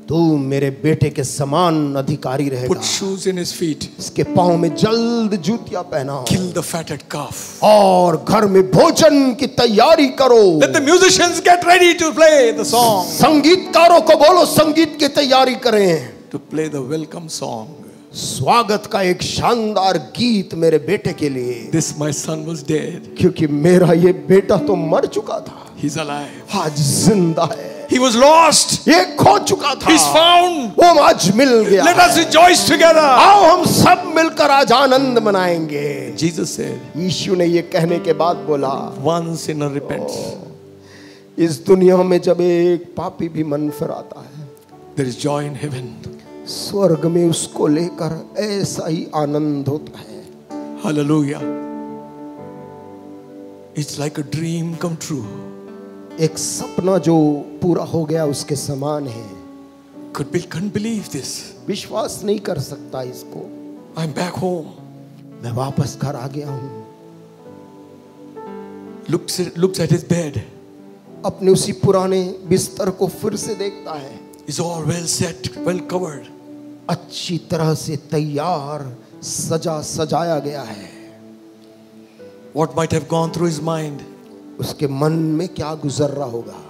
तू मेरे बेटे के समान अधिकारी रहेगा। Put shoes in his feet. इसके पांव में जल्द जूतियां पहनाओ Kill the fatted calf. और घर में भोजन की तैयारी करो। Let the musicians get ready to play the song. संगीतकारों को बोलो संगीत की तैयारी करें। To play the welcome song. स्वागत का एक शानदार गीत मेरे बेटे के लिए। This my son was dead. क्योंकि मेरा ये बेटा तो मर चुका था, He's alive. आज जिंदा है। He was lost. ये खो चुका था, He's found. वो आज मिल गया। Let us rejoice together. आओ हम सब मिलकर आज आनंद मनाएंगे। Jesus said, यीशु ने ये कहने के बाद बोला, one sinner repents. इस दुनिया में जब एक पापी भी मन फिराता है, There is joy in heaven. स्वर्ग में उसको लेकर ऐसा ही आनंद होता है। Hallelujah. It's like a dream come true. एक सपना जो पूरा हो गया उसके समान है। Can't believe this. विश्वास नहीं कर सकता इसको। I'm back home. मैं वापस घर आ गया हूँ। Looks at his bed. अपने उसी पुराने बिस्तर को फिर से देखता है। It's all well set, well covered. अच्छी तरह से तैयार सजा सजाया गया है। What might have gone through his mind उसके मन में क्या गुजर रहा होगा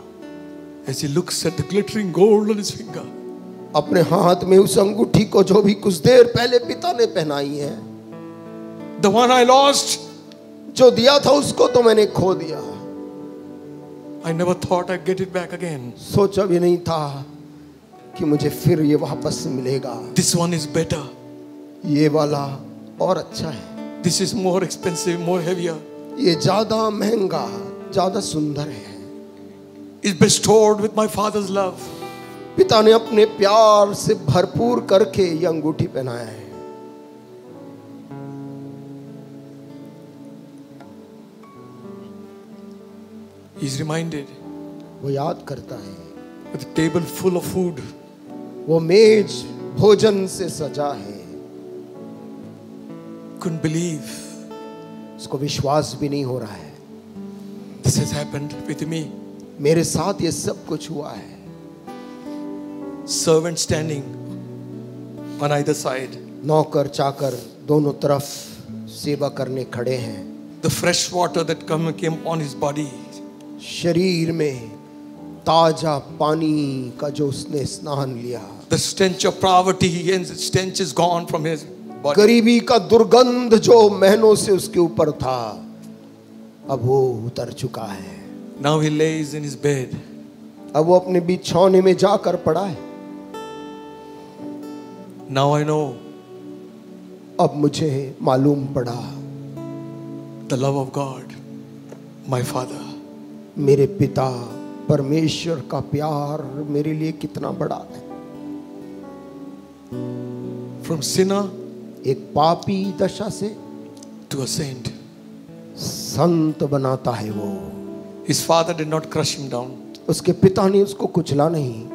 as he looks at the glittering gold on his finger? अपने हाथ में उस अंगूठी को जो भी कुछ देर पहले पिता ने पहनाई है। The one I lost. जो दिया था उसको तो मैंने खो दिया। I never thought I'd get it back again. सोचा भी नहीं था कि मुझे फिर ये वापस मिलेगा। This one is better. ये वाला और अच्छा है। This is more expensive, more heavier. ये ज्यादा महंगा, ज्यादा सुंदर है। Is bestowed with my father's love. पिता ने अपने प्यार से भरपूर करके ये अंगूठी पहनाया है। He's reminded वो याद करता है with a table full of food. वो मेज भोजन से सजा है। Couldn't believe उसको विश्वास भी नहीं हो रहा है this has happened with me. मेरे साथ ये सब कुछ हुआ है। Servant standing on either side. नौकर चाकर दोनों तरफ सेवा करने खड़े हैं। The fresh water that came on his body. शरीर में ताजा पानी का जो उसने स्नान लिया। The stench of poverty and the stench is gone from his body. गरीबी का दुर्गंध जो महीनों से उसके ऊपर था, अब वो उतर चुका है। Now he lays in his bed. अब वो अपने बिछौने में जाकर पड़ा है। Now I know अब मुझे मालूम पड़ा the love of God, my Father. मेरे पिता परमेश्वर का प्यार मेरे लिए कितना बड़ा है। From sinner एक पापी दशा से to a saint. संत बनाता है वो। His father did not crush him down. उसके पिता ने उसको कुचला नहीं,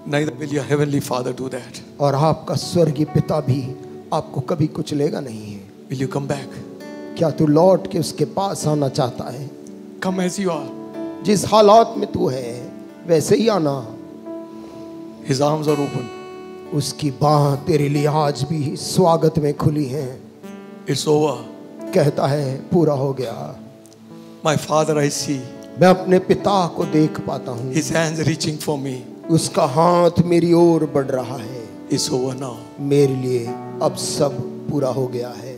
Neither will your heavenly Father do that. और आपका स्वर्गीय पिता भी आपको कभी कुचलेगा नहीं। Will you come back? क्या तू लौट के उसके पास आना चाहता है? Come as you are. जिस हालात में तू है वैसे ही आना। His arms are open. उसकी बाह तेरे लिए आज भी स्वागत में खुली हैं। It's over. कहता है पूरा हो गया। My Father I see. मैं अपने पिता को देख पाता हूँ। His hands reaching for me. उसका हाथ मेरी ओर बढ़ रहा है। It's over now. मेरे लिए अब सब पूरा हो गया है।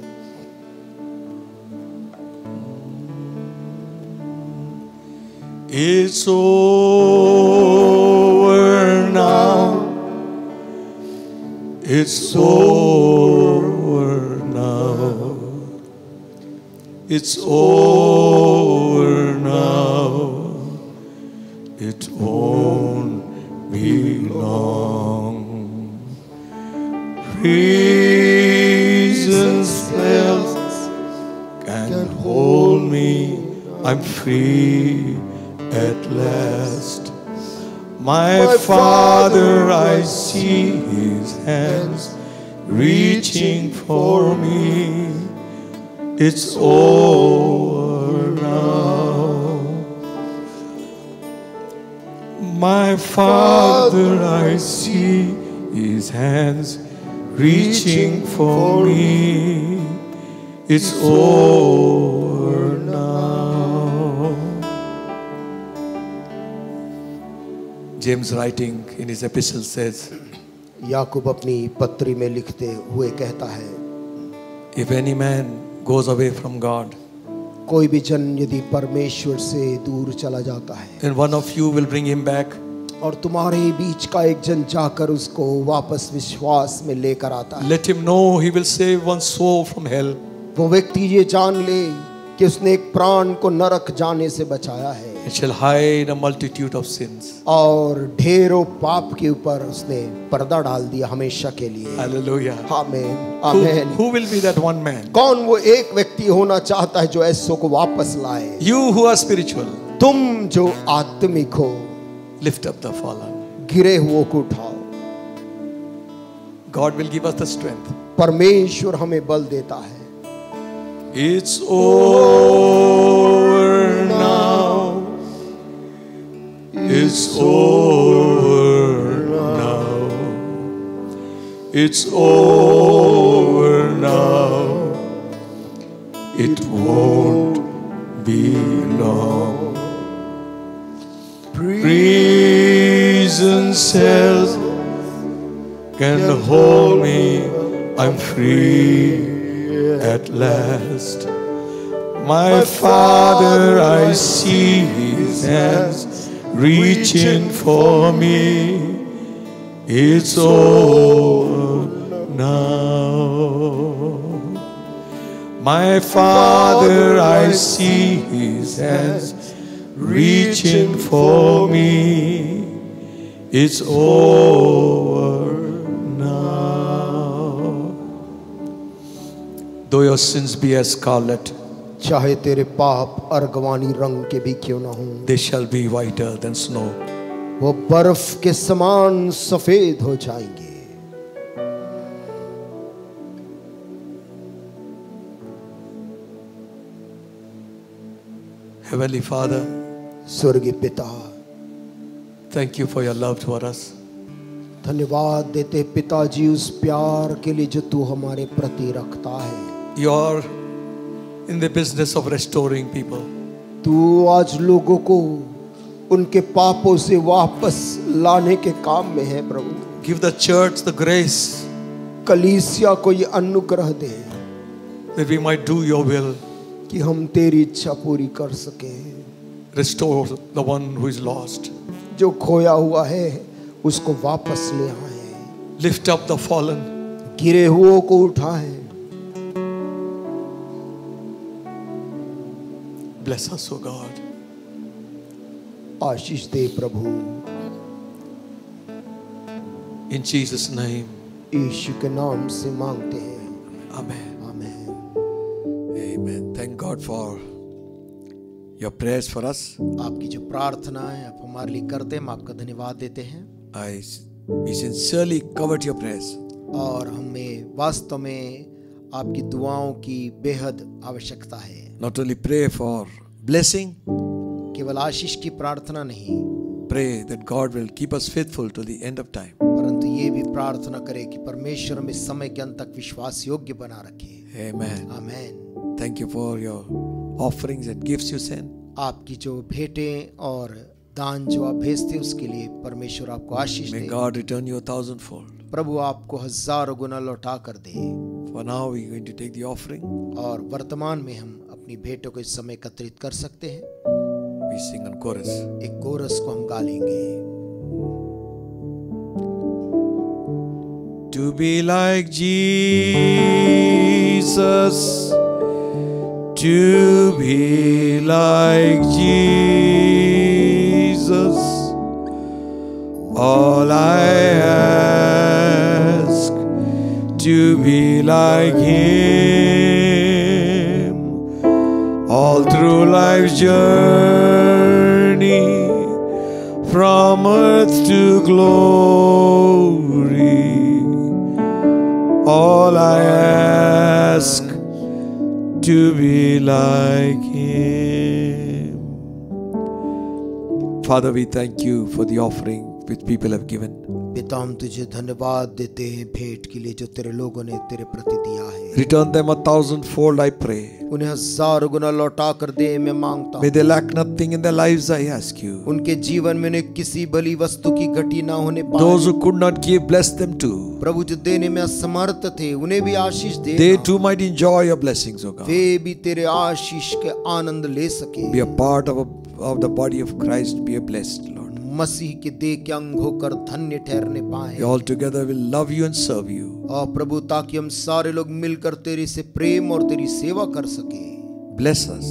It's over now. It's over now. It's over now. It won't be long. Reasons can hold me, I'm free at last. My Father, I see His hands reaching for me. It's over now. My Father, I see His hands reaching for me. It's over now. James writing in his epistle says, याकूब अपनी पत्री में लिखते हुए कहता है, if any man goes away from God, कोई भी जन यदि परमेश्वर से दूर चला जाता है, and one of you will bring him back, और तुम्हारे बीच का एक जन जाकर उसको वापस विश्वास में लेकर आता है, let him know he will save one soul from hell. वो व्यक्ति ये जान ले कि उसने एक प्राण को नरक जाने से बचाया है, It shall hide a multitude of sins. और ढेरों पाप के ऊपर उसने पर्दा डाल दिया हमेशा के लिए। Hallelujah. आमीन आमीन। Who will be that one man? कौन वो एक व्यक्ति होना चाहता है जो ऐसों को वापस लाए? You who are spiritual, तुम जो आत्मिक हो, lift up the fallen. गिरे हुओं को उठाओ। God will give us the strength. परमेश्वर हमें बल देता है। It's over now. It's over now. It's over now. It won't be long. Prison cells can hold me. I'm free at last. My Father, I see His hands reaching for me. It's over now. My Father, I see His hands reaching for me. It's over now. Though your sins be as scarlet, चाहे तेरे पाप अर्गवानी रंग के भी क्यों ना हों, they shall be whiter than snow. वो बर्फ के समान सफेद हो जाएंगे। Heavenly Father, स्वर्गीय पिता, thank you for your love toward us. धन्यवाद देते पिताजी उस प्यार के लिए जो तू हमारे प्रति रखता है। You are in the business of restoring people. तू आज लोगों को उनके पापों से वापस लाने के काम में है प्रभु। Give the church the grace कलीसिया को ये अनुग्रह दे that we might do your will. कि हम तेरी इच्छा पूरी कर सके। Restore the one who is lost. जो खोया हुआ है उसको वापस ले आए। Lift up the fallen. गिरे हुओं को उठाए। Bless us, O God. Ashish they Prabhu. In Jesus' name. यीशु के नाम से मांगते हैं। Amen. आमीन। Amen. Thank God for your prayers for us. आपकी जो प्रार्थना है आप हमारे लिए करते हैं, हम आपका धन्यवाद देते हैं। We sincerely covered your prayers. और हमें वास्तव में आपकी दुआओं की बेहद आवश्यकता है। Not only pray for blessing, केवल आशीष की प्रार्थना नहीं, pray that God will keep us faithful to the end of time. परंतु ये भी प्रार्थना करें कि परमेश्वर हमें समय के अंत तक विश्वास योग्य बना रखे। Amen. आमीन। Thank you for your offerings and gifts you send. आपकी जो भेंटें और दान जो आप भेजते हैं उसके लिए परमेश्वर आपको आशीष May they. God return you 1,000-fold. प्रभु आपको हजारों गुना लौटा कर दे। For now, we are going to take the offering. और वर्तमान में हम अपनी भेंटों को इस समय एकत्रित कर सकते हैं। We sing on chorus. एक कोरस को हम गा लेंगे। To be like Jesus, to be like Jesus, all I ask, to be like Him, All through life's journey, from earth to glory, all I ask to be like Him. Father, we thank you for the offering which people have given. पिता हम तुझे धन्यवाद देते हैं भेंट के लिए जो तेरे लोगों ने तेरे प्रति दिया है। Return them 1,000-fold, I pray. उन्हें 1000 गुना लौटा कर दे, मैं मांगता May हूँ। they lack nothing in their lives, I ask you. उनके जीवन में उन्हें किसी भली वस्तु की घटी ना होने पाए। Those who could not give, bless them too. प्रभु जो देने में असमर्थ थे, उन्हें भी आशीष दे। They too might enjoy your blessings, O God. वे भी तेरे आशीष के आनंद ले सके। Be a part of the body of Christ. Be a blessed, Lord. मसीह के देह के अंग होकर धन्य ठहरने पाए। We all together will love you and serve you. और प्रभु ताकि हम सारे लोग मिलकर तेरे से प्रेम और तेरी सेवा कर सके। Bless us.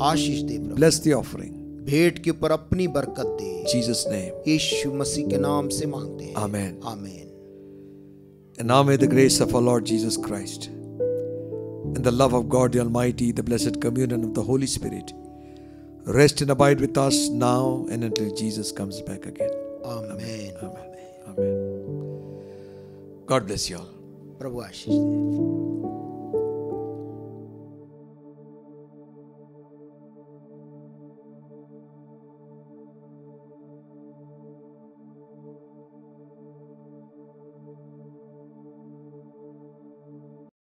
Ashish they Prabhu. Bless the offering. भेंट के ऊपर अपनी बरकत दे। In Jesus' name. यीशु मसीह के नाम से मांगते हैं। Amen. आमीन। And now may the grace of our Lord Jesus Christ and the love of God the Almighty, the blessed communion of the Holy Spirit, rest and abide with us now and until Jesus comes back again. आमीन। Amen. God bless you all. Prabhu Ashish they.